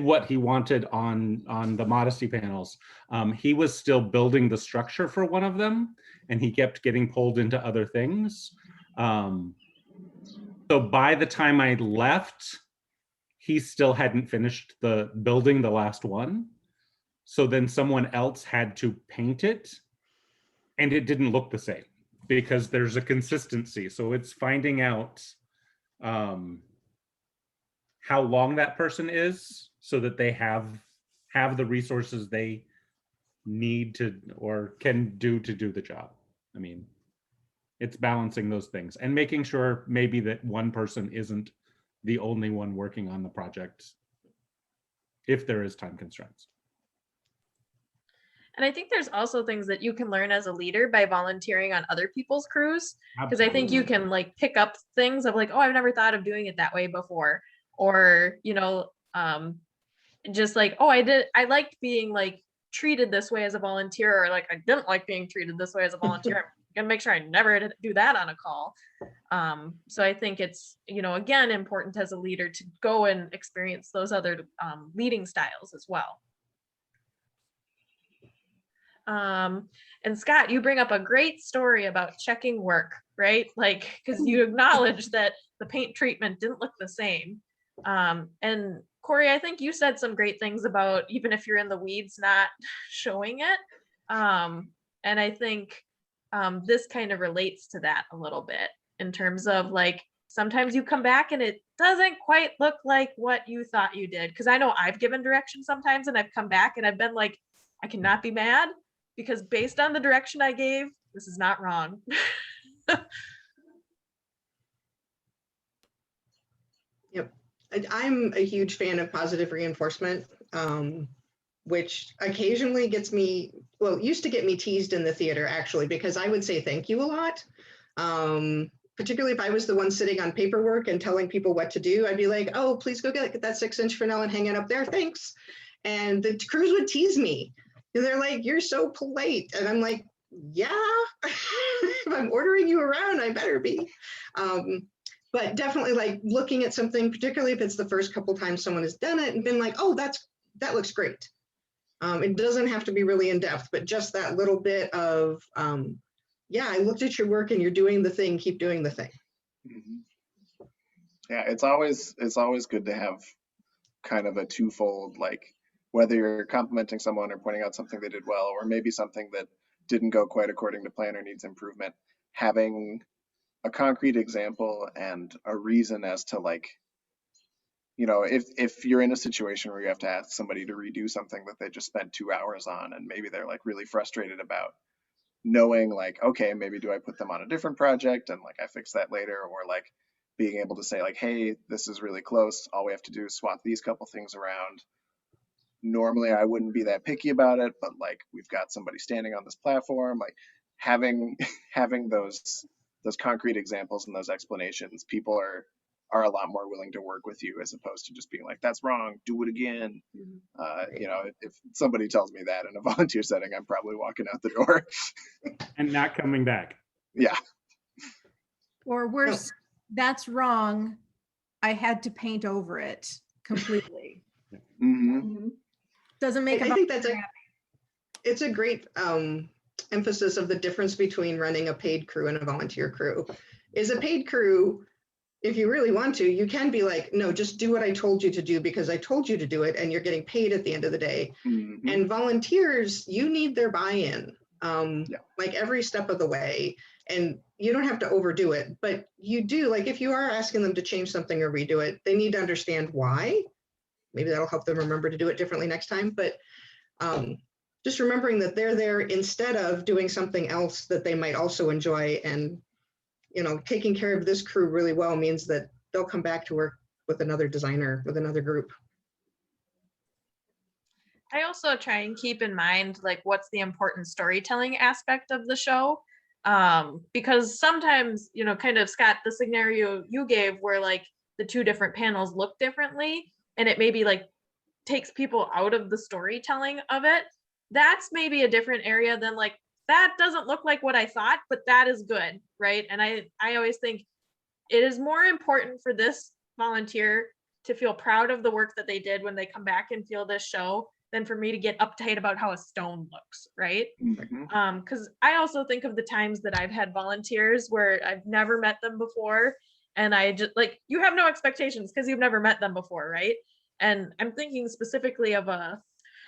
what he wanted on the modesty panels. He was still building the structure for one of them, and he kept getting pulled into other things. So by the time I left, he still hadn't finished the building the last one. So then someone else had to paint it, and it didn't look the same because there's a consistency. So it's finding out how long that person is so that they have the resources they need to or can do to do the job. I mean, it's balancing those things and making sure maybe that one person isn't the only one working on the project if there is time constraints. And I think there's also things that you can learn as a leader by volunteering on other people's crews, because I think you can like pick up things of like, oh, I've never thought of doing it that way before, or just like, oh, I liked being like treated this way as a volunteer, or like I didn't like being treated this way as a volunteer. I'm gonna make sure I never do that on a call. So I think it's, again, important as a leader to go and experience those other leading styles as well. And Scott, you bring up a great story about checking work, right? Like, because you acknowledge that the paint treatment didn't look the same. And Corey, I think you said some great things about even if you're in the weeds, not showing it. And I think this kind of relates to that a little bit in terms of like, sometimes you come back and it doesn't quite look like what you thought you did. Because I know I've given direction sometimes and I've come back and I've been like, I cannot be mad because based on the direction I gave, this is not wrong. Yep. I'm a huge fan of positive reinforcement, which occasionally gets me, well, used to get me teased in the theater actually, because I would say thank you a lot. Particularly if I was the one sitting on paperwork and telling people what to do, I'd be like, oh, please go get that 6-inch fennel and hang it up there, thanks. And the crews would tease me. And they're like, you're so polite. And I'm like, yeah, if I'm ordering you around, I better be. But definitely like looking at something, particularly if it's the first couple times someone has done it and been like, oh, that looks great. It doesn't have to be really in depth, but just that little bit of, yeah, I looked at your work and you're doing the thing, keep doing the thing. Mm-hmm. Yeah, it's always good to have kind of a twofold, like whether you're complimenting someone or pointing out something they did well, or maybe something that didn't go quite according to plan or needs improvement, having a concrete example and a reason as to like, if you're in a situation where you have to ask somebody to redo something that they just spent 2 hours on and maybe they're like really frustrated about, knowing like, okay, maybe do I put them on a different project and like I fix that later, or like being able to say like, hey, this is really close, all we have to do is swap these couple things around. Normally I wouldn't be that picky about it, but like we've got somebody standing on this platform, like having those concrete examples and those explanations, people are a lot more willing to work with you as opposed to just being like, that's wrong, do it again. If somebody tells me that in a volunteer setting, I'm probably walking out the door and not coming back. Yeah. Or worse, that's wrong, I had to paint over it completely. Mm-hmm. Doesn't make I think it's a great emphasis of the difference between running a paid crew and a volunteer crew. Is a paid crew, if you really want to, you can be like, no, just do what I told you to do because I told you to do it and you're getting paid at the end of the day. Mm-hmm. And volunteers, you need their buy-in. Yeah. like every step of the way. And you don't have to overdo it, but you do, like if you are asking them to change something or redo it, they need to understand why. Maybe that'll help them remember to do it differently next time. But just remembering that they're there instead of doing something else that they might also enjoy. And, you know, taking care of this crew really well means that they'll come back to work with another designer, with another group. I also try and keep in mind like what's the important storytelling aspect of the show. Because sometimes, you know, kind of Scott, the scenario you gave where like the two different panels look differently and it maybe like takes people out of the storytelling of it. That's maybe a different area than like that doesn't look like what I thought, but that is good, right? And I always think it is more important for this volunteer to feel proud of the work that they did when they come back and feel this show than for me to get uptight about how a stone looks, right? Mhm. Because I also think of the times that I've had volunteers where I've never met them before, and I just like you have no expectations because you've never met them before, right? And I'm thinking specifically of a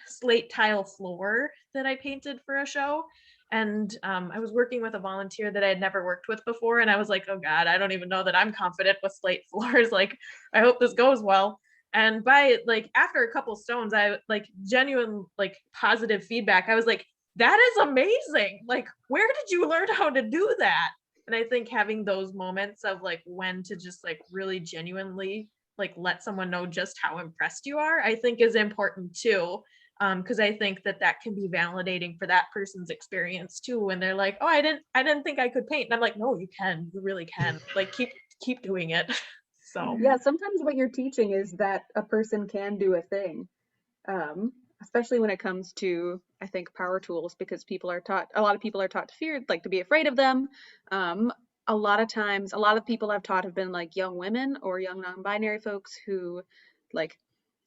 slate tile floor that I painted for a show. And I was working with a volunteer that I had never worked with before. And I was like, oh God, I don't even know that I'm confident with slate floors. Like, I hope this goes well. And by like after a couple stones, I like genuine like positive feedback. I was like, that is amazing. Like, where did you learn how to do that? And I think having those moments of like when to just like really genuinely like let someone know just how impressed you are, I think is important too. Because I think that that can be validating for that person's experience too. When they're like, "Oh, I didn't think I could paint," and I'm like, "No, you can. You really can. Like, keep doing it." So Yeah, sometimes what you're teaching is that a person can do a thing, especially when it comes to, I think, power tools, because a lot of people are taught to fear, like to be afraid of them. A lot of times, a lot of people I've taught have been like young women or young non-binary folks who, like,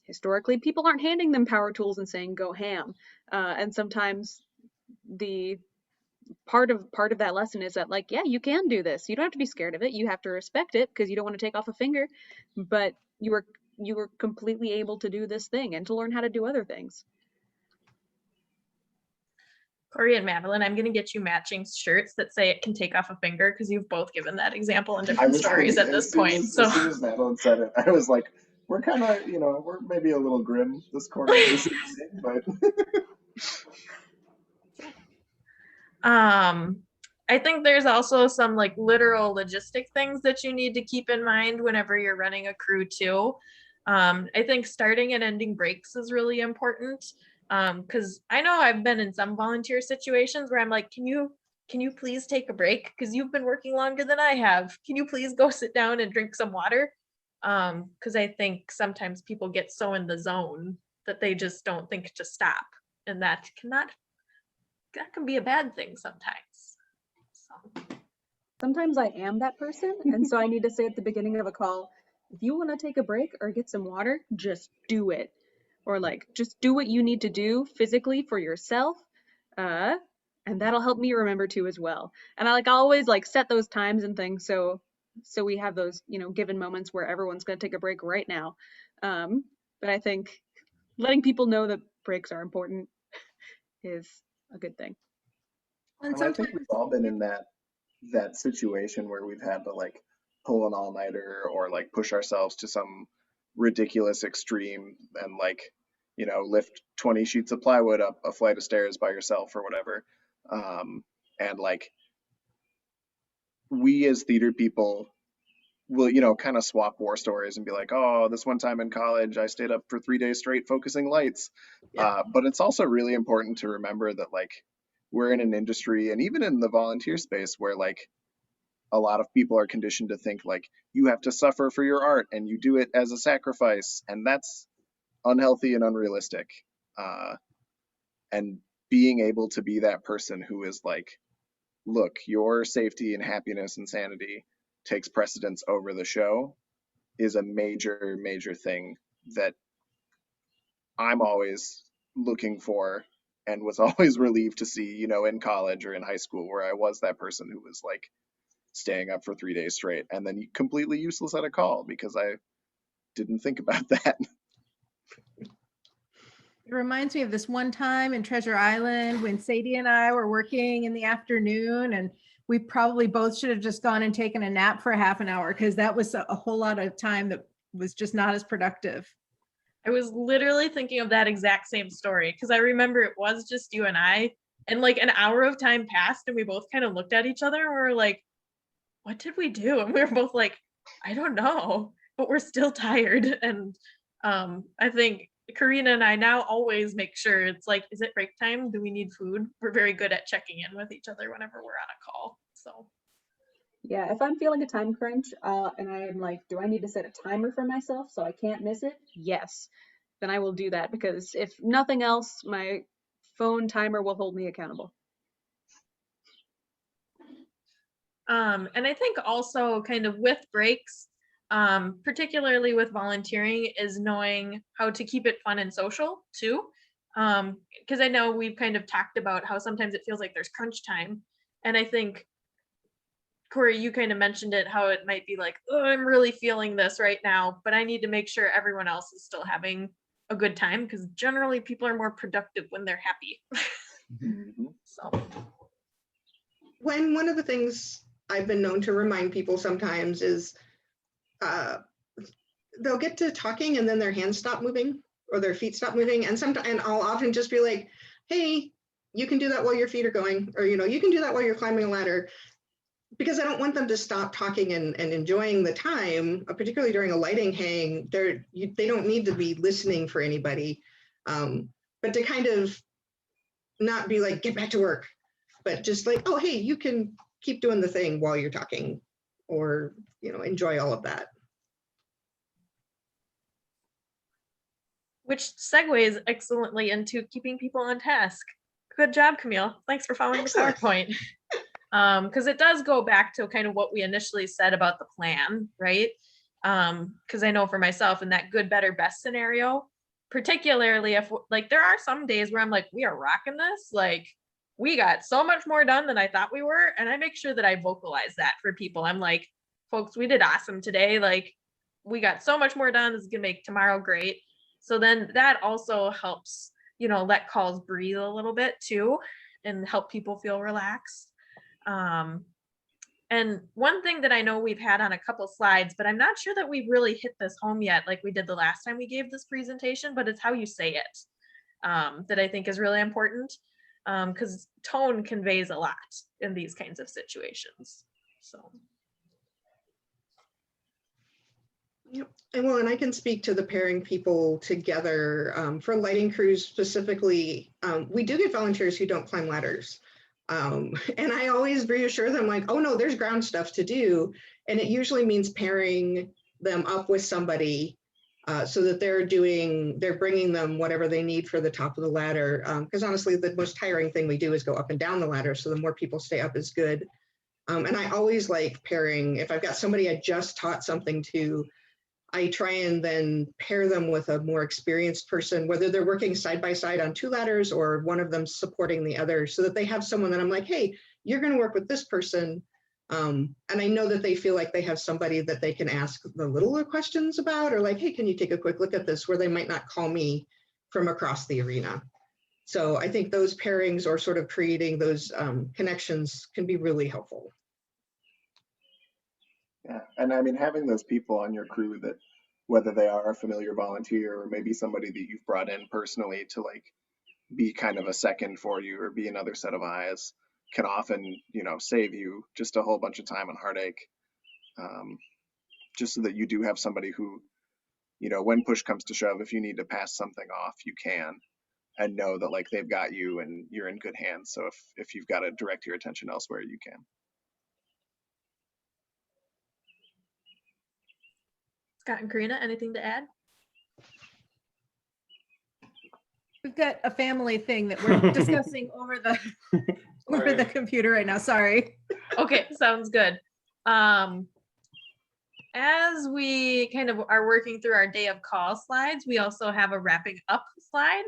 historically, people aren't handing them power tools and saying go ham. And sometimes the part of that lesson is that, like, yeah, you can do this. You don't have to be scared of it. You have to respect it because you don't want to take off a finger, but you were completely able to do this thing and to learn how to do other things. Corey and Madeline, I'm going to get you matching shirts that say it can take off a finger because you've both given that example in I different was stories thinking, at this point. So as soon as Madeline said it, I was like, we're kind of, you know, we're maybe a little grim this corner of this evening, but I think there's also some like literal logistic things that you need to keep in mind whenever you're running a crew too. I think starting and ending breaks is really important. Because I know I've been in some volunteer situations where I'm like, can you please take a break? Because you've been working longer than I have. Can you please go sit down and drink some water? Because I think sometimes people get so in the zone that they just don't think to stop. And that can be a bad thing sometimes. So. Sometimes I am that person, and so I need to say at the beginning of a call, if you want to take a break or get some water, just do it. Or like, just do what you need to do physically for yourself. And that'll help me remember too as well. And I always like set those times and things so we have those, you know, given moments where everyone's going to take a break right now. But I think letting people know that breaks are important is a good thing. And I think sometimes, we've all been in that situation where we've had to like pull an all-nighter or like push ourselves to some ridiculous extreme and like, you know, lift 20 sheets of plywood up a flight of stairs by yourself or whatever. And like we as theater people will, you know, kind of swap war stories and be like, oh, this one time in college I stayed up for 3 days straight focusing lights. Yeah. But it's also really important to remember that like we're in an industry and even in the volunteer space where like a lot of people are conditioned to think like you have to suffer for your art and you do it as a sacrifice, and that's unhealthy and unrealistic. Uh, and being able to be that person who is like, look, your safety and happiness and sanity takes precedence over the show is a major, major thing that I'm always looking for and was always relieved to see, you know, in college or in high school where I was that person who was like staying up for 3 days straight and then completely useless at a call because I didn't think about that. It reminds me of this one time in Treasure Island when Sadie and I were working in the afternoon, and we probably both should have just gone and taken a nap for half an hour because that was a whole lot of time that was just not as productive. I was literally thinking of that exact same story because I remember it was just you and I, and like an hour of time passed, and we both kind of looked at each other and we were like, what did we do? And we were both like, I don't know, but we're still tired. And I think Karina and I now always make sure it's like, is it break time? Do we need food? We're very good at checking in with each other whenever we're on a call. So Yeah, if I'm feeling a time crunch, and I am like, do I need to set a timer for myself so I can't miss it? Yes, then I will do that, because if nothing else, my phone timer will hold me accountable. and I think also kind of with breaks, particularly with volunteering, is knowing how to keep it fun and social too. Because I know we've kind of talked about how sometimes it feels like there's crunch time. And I think, Corey, you kind of mentioned it, how it might be like, oh, I'm really feeling this right now, but I need to make sure everyone else is still having a good time, because generally people are more productive when they're happy. So When one of the things I've been known to remind people sometimes is they'll get to talking and then their hands stop moving or their feet stop moving. And sometimes, and I'll often just be like, hey, you can do that while your feet are going, or, you can do that while you're climbing a ladder, because I don't want them to stop talking and enjoying the time, particularly during a lighting hang. They don't need to be listening for anybody, but to kind of not be like, get back to work, but just like, oh, hey, you can keep doing the thing while you're talking, or, enjoy all of that. which segues excellently into keeping people on task. Good job, Camille. Thanks for following Excellent. the PowerPoint. Because it does go back to kind of what we initially said about the plan, right? Because I know for myself in that good, better, best scenario, particularly if like there are some days where I'm like, we are rocking this, like we got so much more done than I thought we were. And I make sure that I vocalize that for people. I'm like, folks, we did awesome today. Like we got so much more done. This is gonna make tomorrow great. So then that also helps, let calls breathe a little bit too and help people feel relaxed. And one thing that I know we've had on a couple slides, but I'm not sure that we've really hit this home yet, like we did the last time we gave this presentation, but it's how you say it, that I think is really important, because tone conveys a lot in these kinds of situations. So. Yep. And I can speak to the pairing people together. For lighting crews specifically, we do get volunteers who don't climb ladders. And I always reassure them like, oh no, there's ground stuff to do. And it usually means pairing them up with somebody so that they're bringing them whatever they need for the top of the ladder. Because honestly, the most tiring thing we do is go up and down the ladder. So the more people stay up is good. And I always like pairing. If I've got somebody I just taught something to, I try and then pair them with a more experienced person, whether they're working side by side on two ladders or one of them supporting the other, so that they have someone that I'm like, hey, you're going to work with this person. And I know that they feel like they have somebody that they can ask the littler questions about, or like, hey, can you take a quick look at this, where they might not call me from across the arena. So I think those pairings, or sort of creating those connections, can be really helpful. Yeah, and I mean, having those people on your crew that, whether they are a familiar volunteer or maybe somebody that you've brought in personally to like be kind of a second for you or be another set of eyes, can often, save you just a whole bunch of time and heartache. Just so that you do have somebody who, when push comes to shove, if you need to pass something off, you can, and know that like they've got you and you're in good hands. So if you've got to direct your attention elsewhere, you can. Scott and Karina, anything to add? We've got a family thing that we're discussing over the computer right now. Sorry. Okay, sounds good. As we kind of are working through our day of call slides, we also have a wrapping up slide,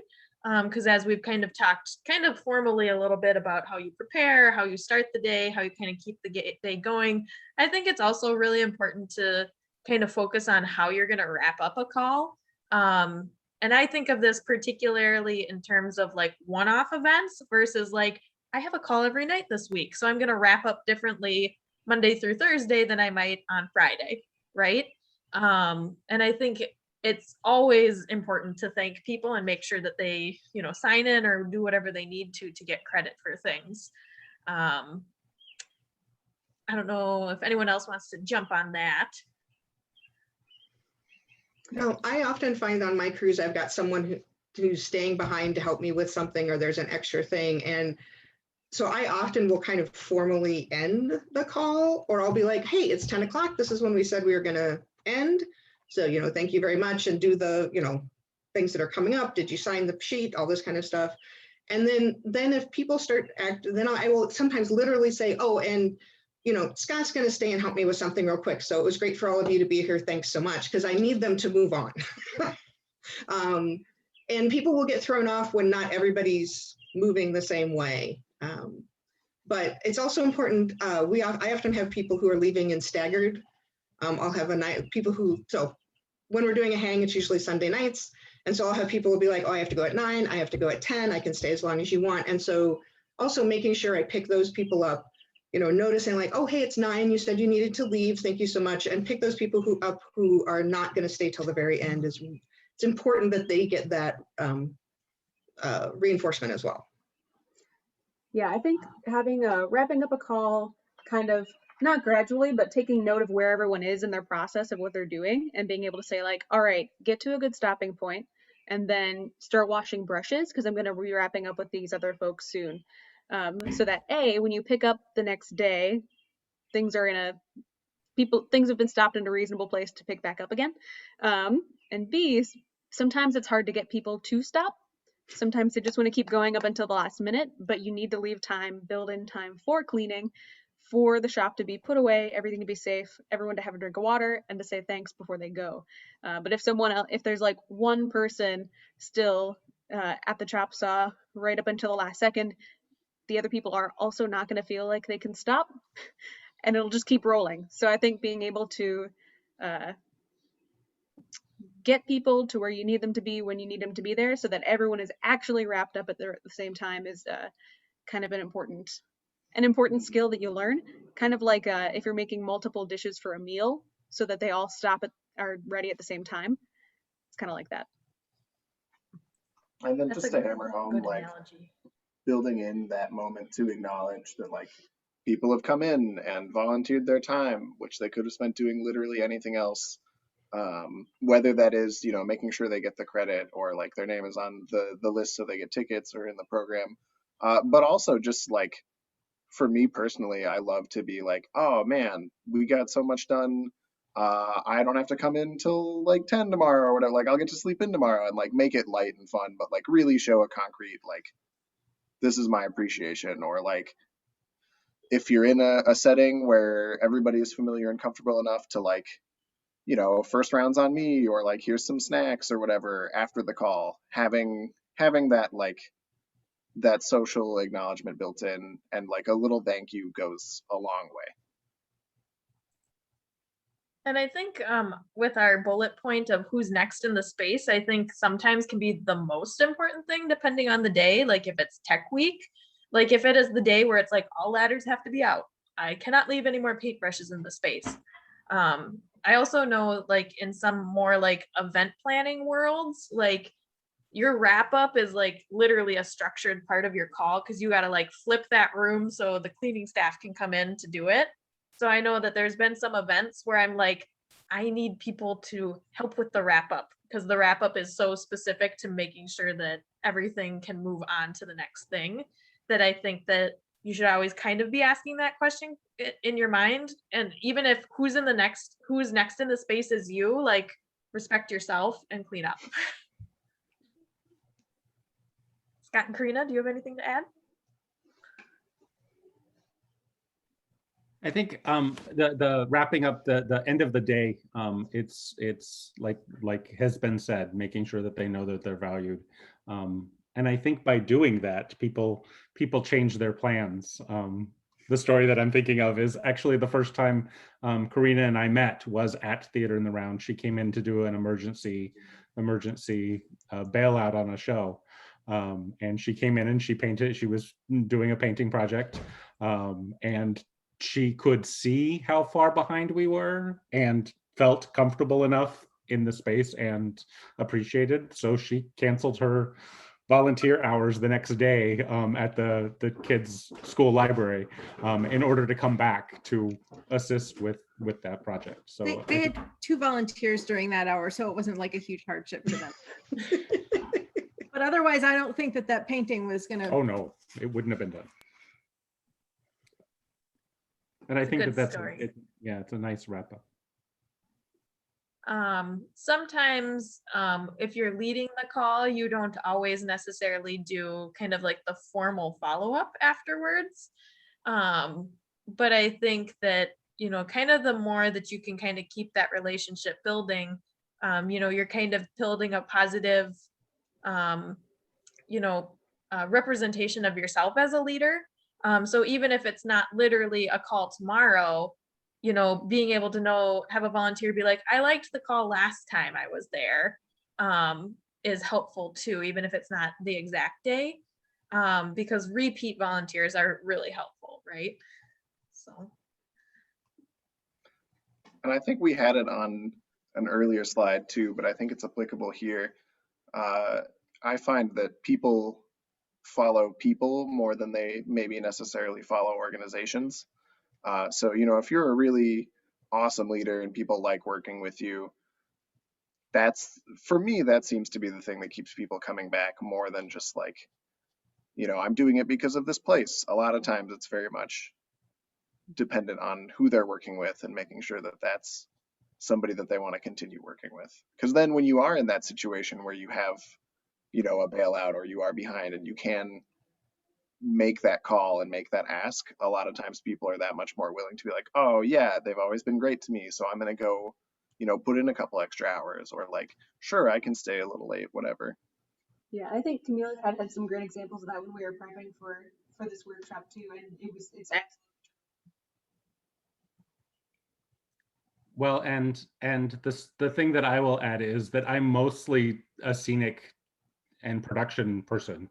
because as we've kind of talked kind of formally a little bit about how you prepare, how you start the day, how you kind of keep the day going, I think it's also really important to kind of focus on how you're going to wrap up a call. And And I think of this particularly in terms of like one-off events versus like, I have a call every night this week, so I'm going to wrap up differently Monday through Thursday than I might on Friday, right? And I think it's always important to thank people and make sure that they, you know, sign in or do whatever they need to get credit for things. I don't know if anyone else wants to jump on that. No, I often find on my cruise, I've got someone who's staying behind to help me with something, or there's an extra thing. And so I often will kind of formally end the call, or I'll be like, hey, it's 10 o'clock. This is when we said we were going to end. So, you know, thank you very much, and do the, you know, things that are coming up. Did you sign the sheet? All this kind of stuff. And then if people start then I will sometimes literally say, oh, and you know, Scott's going to stay and help me with something real quick. So it was great for all of you to be here. Thanks so much, because I need them to move on. And people will get thrown off when not everybody's moving the same way. But it's also important. I often have people who are leaving in staggered. I'll have people who, so when we're doing a hang, it's usually Sunday nights. And so I'll have people will be like, oh, I have to go at 9, I have to go at 10, I can stay as long as you want. And so also making sure I pick those people up, you know, noticing like, oh, hey, it's 9, you said you needed to leave, thank you so much. And pick those people who are not going to stay till the very end. It's important that they get that reinforcement as well. Yeah, I think having wrapping up a call kind of not gradually, but taking note of where everyone is in their process of what they're doing, and being able to say like, all right, get to a good stopping point, and then start washing brushes, because I'm going to be wrapping up with these other folks soon. So that when you pick up the next day, things have been stopped in a reasonable place to pick back up again. And B, sometimes it's hard to get people to stop. Sometimes they just want to keep going up until the last minute, but you need to leave time, build in time for cleaning, for the shop to be put away, everything to be safe, everyone to have a drink of water, and to say thanks before they go. But if there's like one person still at the chop saw right up until the last second, the other people are also not going to feel like they can stop, and it'll just keep rolling. So I think being able to get people to where you need them to be when you need them to be there, so that everyone is actually wrapped up at the same time, is kind of an important skill that you learn. Kind of like if you're making multiple dishes for a meal, so that they all are ready at the same time. It's kind of like that. And then That's just a to hammer home, good like analogy. building in that moment to acknowledge that like people have come in and volunteered their time, which they could have spent doing literally anything else. Whether that is, you know, making sure they get the credit, or like their name is on the list so they get tickets or in the program. But also just like, for me personally, I love to be like, oh man, we got so much done. I don't have to come in till like 10 tomorrow or whatever. Like I'll get to sleep in tomorrow, and like make it light and fun, but like really show a concrete, like, this is my appreciation. Or like, if you're in a setting where everybody is familiar and comfortable enough to like, you know, first round's on me, or like here's some snacks or whatever after the call, having that like that social acknowledgement built in, and like a little thank you goes a long way. And I think with our bullet point of who's next in the space, I think sometimes can be the most important thing depending on the day. Like if it's tech week, like if it is the day where it's like all ladders have to be out, I cannot leave any more paintbrushes in the space. I also know like in some more like event planning worlds, like your wrap up is like literally a structured part of your call, because you got to like flip that room so the cleaning staff can come in to do it. So I know that there's been some events where I'm like, I need people to help with the wrap up, because the wrap up is so specific to making sure that everything can move on to the next thing, that I think that you should always kind of be asking that question in your mind. And even if who's next in the space is you, like respect yourself and clean up. Scott and Karina, do you have anything to add? I think the wrapping up the end of the day, it's like has been said, making sure that they know that they're valued. And I think by doing that, people change their plans. The story that I'm thinking of is actually the first time Karina and I met was at Theater in the Round. She came in to do an emergency emergency bailout on a show. And she came in and she painted, she was doing a painting project, and she could see how far behind we were and felt comfortable enough in the space and appreciated. So she canceled her volunteer hours the next day at the kids' school library in order to come back to assist with that project. So They had 2 volunteers during that hour, so it wasn't like a huge hardship for them. But otherwise, I don't think that painting was gonna. Oh no, it wouldn't have been done. And I It's a think good that's story. it's a nice wrap up. Sometimes if you're leading the call, you don't always necessarily do kind of like the formal follow-up afterwards. But I think that, you know, kind of the more that you can kind of keep that relationship building, you know, you're kind of building a positive, you know, representation of yourself as a leader. So even if it's not literally a call tomorrow, you know, being able to know, have a volunteer be like, I liked the call last time I was there, is helpful too, even if it's not the exact day, because repeat volunteers are really helpful, right? So. And I think we had it on an earlier slide too, but I think it's applicable here. I find that people follow people more than they maybe necessarily follow organizations. So, you know, if you're a really awesome leader and people like working with you, that's, for me, that seems to be the thing that keeps people coming back more than just like, you know, I'm doing it because of this place. A lot of times it's very much dependent on who they're working with and making sure that that's somebody that they want to continue working with. Because then when you are in that situation where you have, you know, a bailout or you are behind and you can make that call and make that ask, a lot of times people are that much more willing to be like, oh yeah, they've always been great to me, so I'm going to go, you know, put in a couple extra hours, or like, sure, I can stay a little late, whatever. Yeah, I think Camille had some great examples of that when we were prepping for this workshop too, and it's excellent. Well, and the thing that I will add is that I'm mostly a scenic and production person,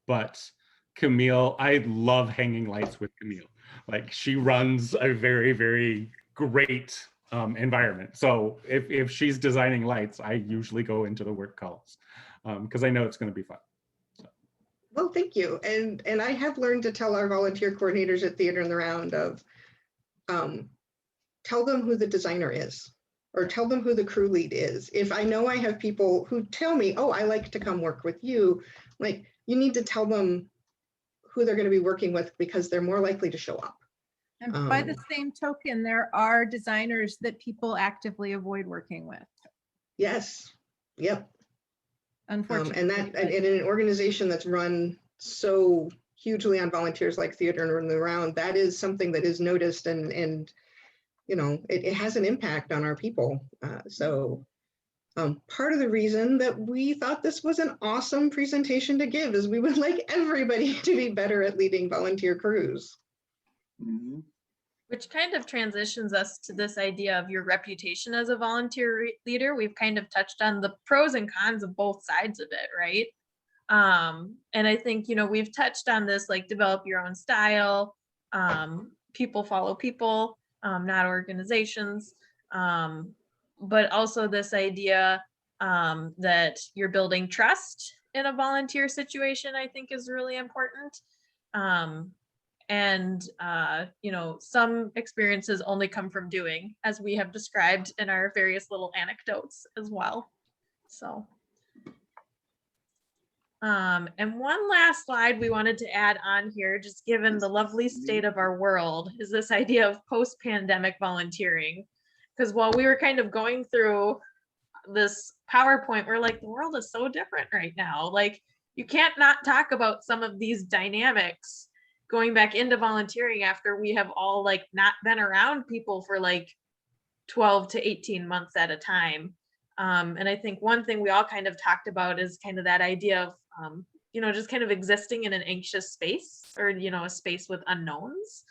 but Camille, I love hanging lights with Camille. Like, she runs a very, very great environment. So if she's designing lights, I usually go into the work calls because I know it's going to be fun. Well, thank you. And I have learned to tell our volunteer coordinators at Theater in the Round of, tell them who the designer is, or tell them who the crew lead is. If I know I have people who tell me, oh, I like to come work with you, like, you need to tell them who they're going to be working with because they're more likely to show up. And by the same token, there are designers that people actively avoid working with. Yes. Yep. Unfortunately. And in an organization that's run so hugely on volunteers like Theater in the Round, that is something that is noticed, and you know, it has an impact on our people. So part of the reason that we thought this was an awesome presentation to give is we would like everybody to be better at leading volunteer crews. Mm-hmm. Which kind of transitions us to this idea of your reputation as a volunteer leader. We've kind of touched on the pros and cons of both sides of it, right? And I think, you know, we've touched on this, like, develop your own style, people follow people, not organizations, but also this idea that you're building trust in a volunteer situation, I think, is really important. And you know, some experiences only come from doing, as we have described in our various little anecdotes as well. So and one last slide we wanted to add on here, just given the lovely state of our world, is this idea of post-pandemic volunteering. Because while we were kind of going through this PowerPoint, we're like, the world is so different right now. Like, you can't not talk about some of these dynamics going back into volunteering after we have all, like, not been around people for like 12 to 18 months at a time. And I think one thing we all kind of talked about is kind of that idea of, you know, just kind of existing in an anxious space, or, you know, a space with unknowns.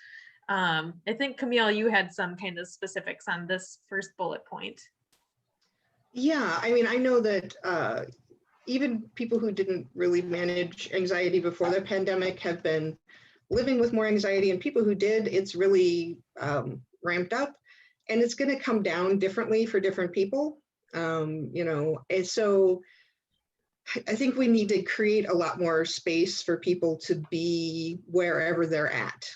I think, Camille, you had some kind of specifics on this first bullet point. Yeah, I mean, I know that even people who didn't really manage anxiety before the pandemic have been living with more anxiety, and people who did, it's really ramped up, and it's going to come down differently for different people. You know, and so I think we need to create a lot more space for people to be wherever they're at.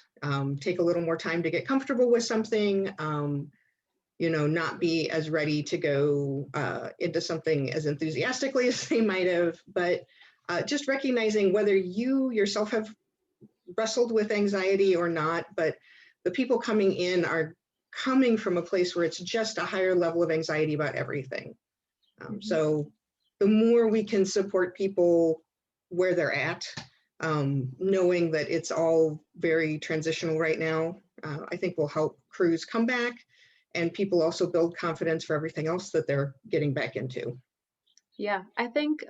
Take a little more time to get comfortable with something. You know, not be as ready to go into something as enthusiastically as they might have, but just recognizing whether you yourself have wrestled with anxiety or not, but the people coming in are coming from a place where it's just a higher level of anxiety about everything. So the more we can support people where they're at, knowing that it's all very transitional right now, I think will help crews come back, and people also build confidence for everything else that they're getting back into. Yeah, I think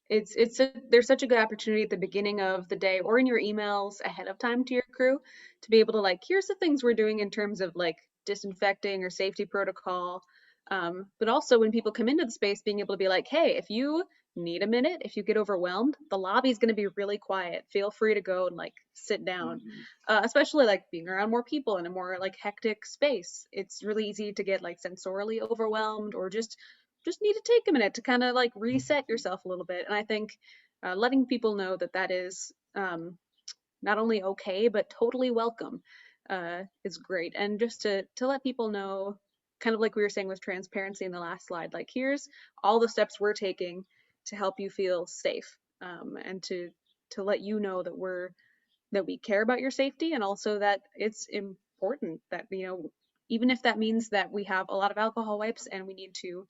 there's such a good opportunity at the beginning of the day or in your emails ahead of time to your crew to be able to like, here's the things we're doing in terms of like disinfecting or safety protocol. But also when people come into the space, being able to be like, hey, if you need a minute, if you get overwhelmed, the lobby is going to be really quiet. Feel free to go and like sit down. Especially like being around more people in a more like hectic space. It's really easy to get like sensorially overwhelmed or just need to take a minute to kind of like reset yourself a little bit. And I think letting people know that that is not only okay, but totally welcome is great. And just to let people know, kind of like we were saying with transparency in the last slide, like here's all the steps we're taking to help you feel safe, and to let you know that we care about your safety, and also that it's important that, you know, even if that means that we have a lot of alcohol wipes and we need to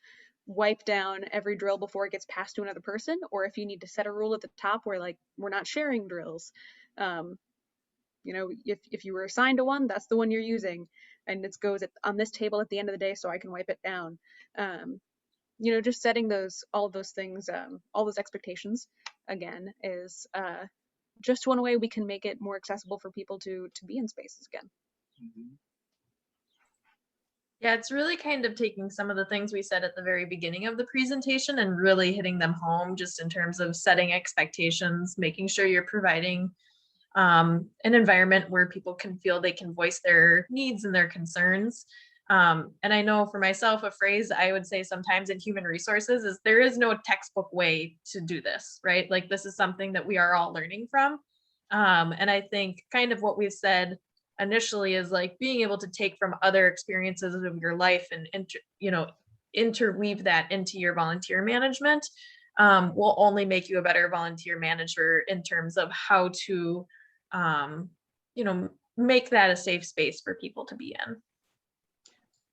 wipe down every drill before it gets passed to another person, or if you need to set a rule at the top where like we're not sharing drills. You know, if you were assigned to one, that's the one you're using, and it goes on this table at the end of the day so I can wipe it down. You know, just setting all of those things, all those expectations again is just one way we can make it more accessible for people to be in spaces again. Yeah, it's really kind of taking some of the things we said at the very beginning of the presentation and really hitting them home, just in terms of setting expectations, making sure you're providing an environment where people can feel they can voice their needs and their concerns. And I know for myself, a phrase I would say sometimes in human resources is there is no textbook way to do this, right? Like this is something that we are all learning from. And I think kind of what we've said initially is like being able to take from other experiences of your life and interweave that into your volunteer management will only make you a better volunteer manager in terms of how to make that a safe space for people to be in.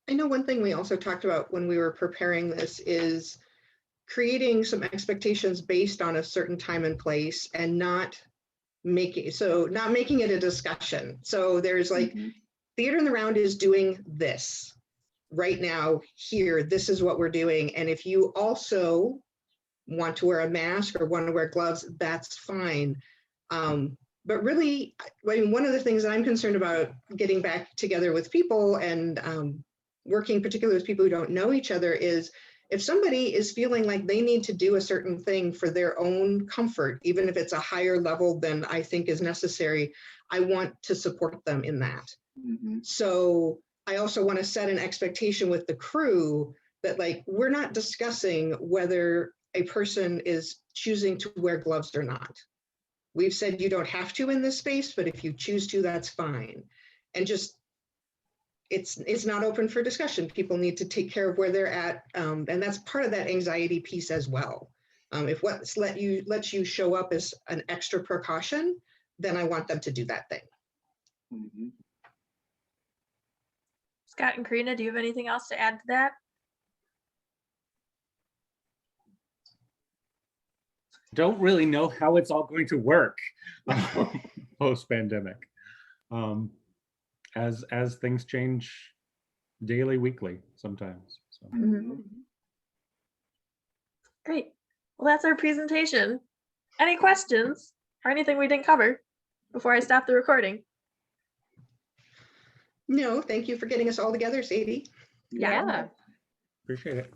I know one thing we also talked about when we were preparing this is creating some expectations based on a certain time and place, and not making it a discussion. So there's like Theater in the Round is doing this right now here. This is what we're doing. And if you also want to wear a mask or want to wear gloves, that's fine. But really, I mean, one of the things that I'm concerned about getting back together with people and working particularly with people who don't know each other is if somebody is feeling like they need to do a certain thing for their own comfort, even if it's a higher level than I think is necessary, I want to support them in that. So I also want to set an expectation with the crew that like, we're not discussing whether a person is choosing to wear gloves or not. We've said you don't have to in this space, but if you choose to, that's fine. And just, it's not open for discussion. People need to take care of where they're at. And that's part of that anxiety piece as well. If what lets you show up as an extra precaution, then I want them to do that thing. Scott and Karina, do you have anything else to add to that? Don't really know how it's all going to work post-pandemic, as things change daily, weekly, sometimes. So. Great. Well, that's our presentation. Any questions or anything we didn't cover before I stop the recording? No, thank you for getting us all together, Sadie. Yeah. Appreciate it.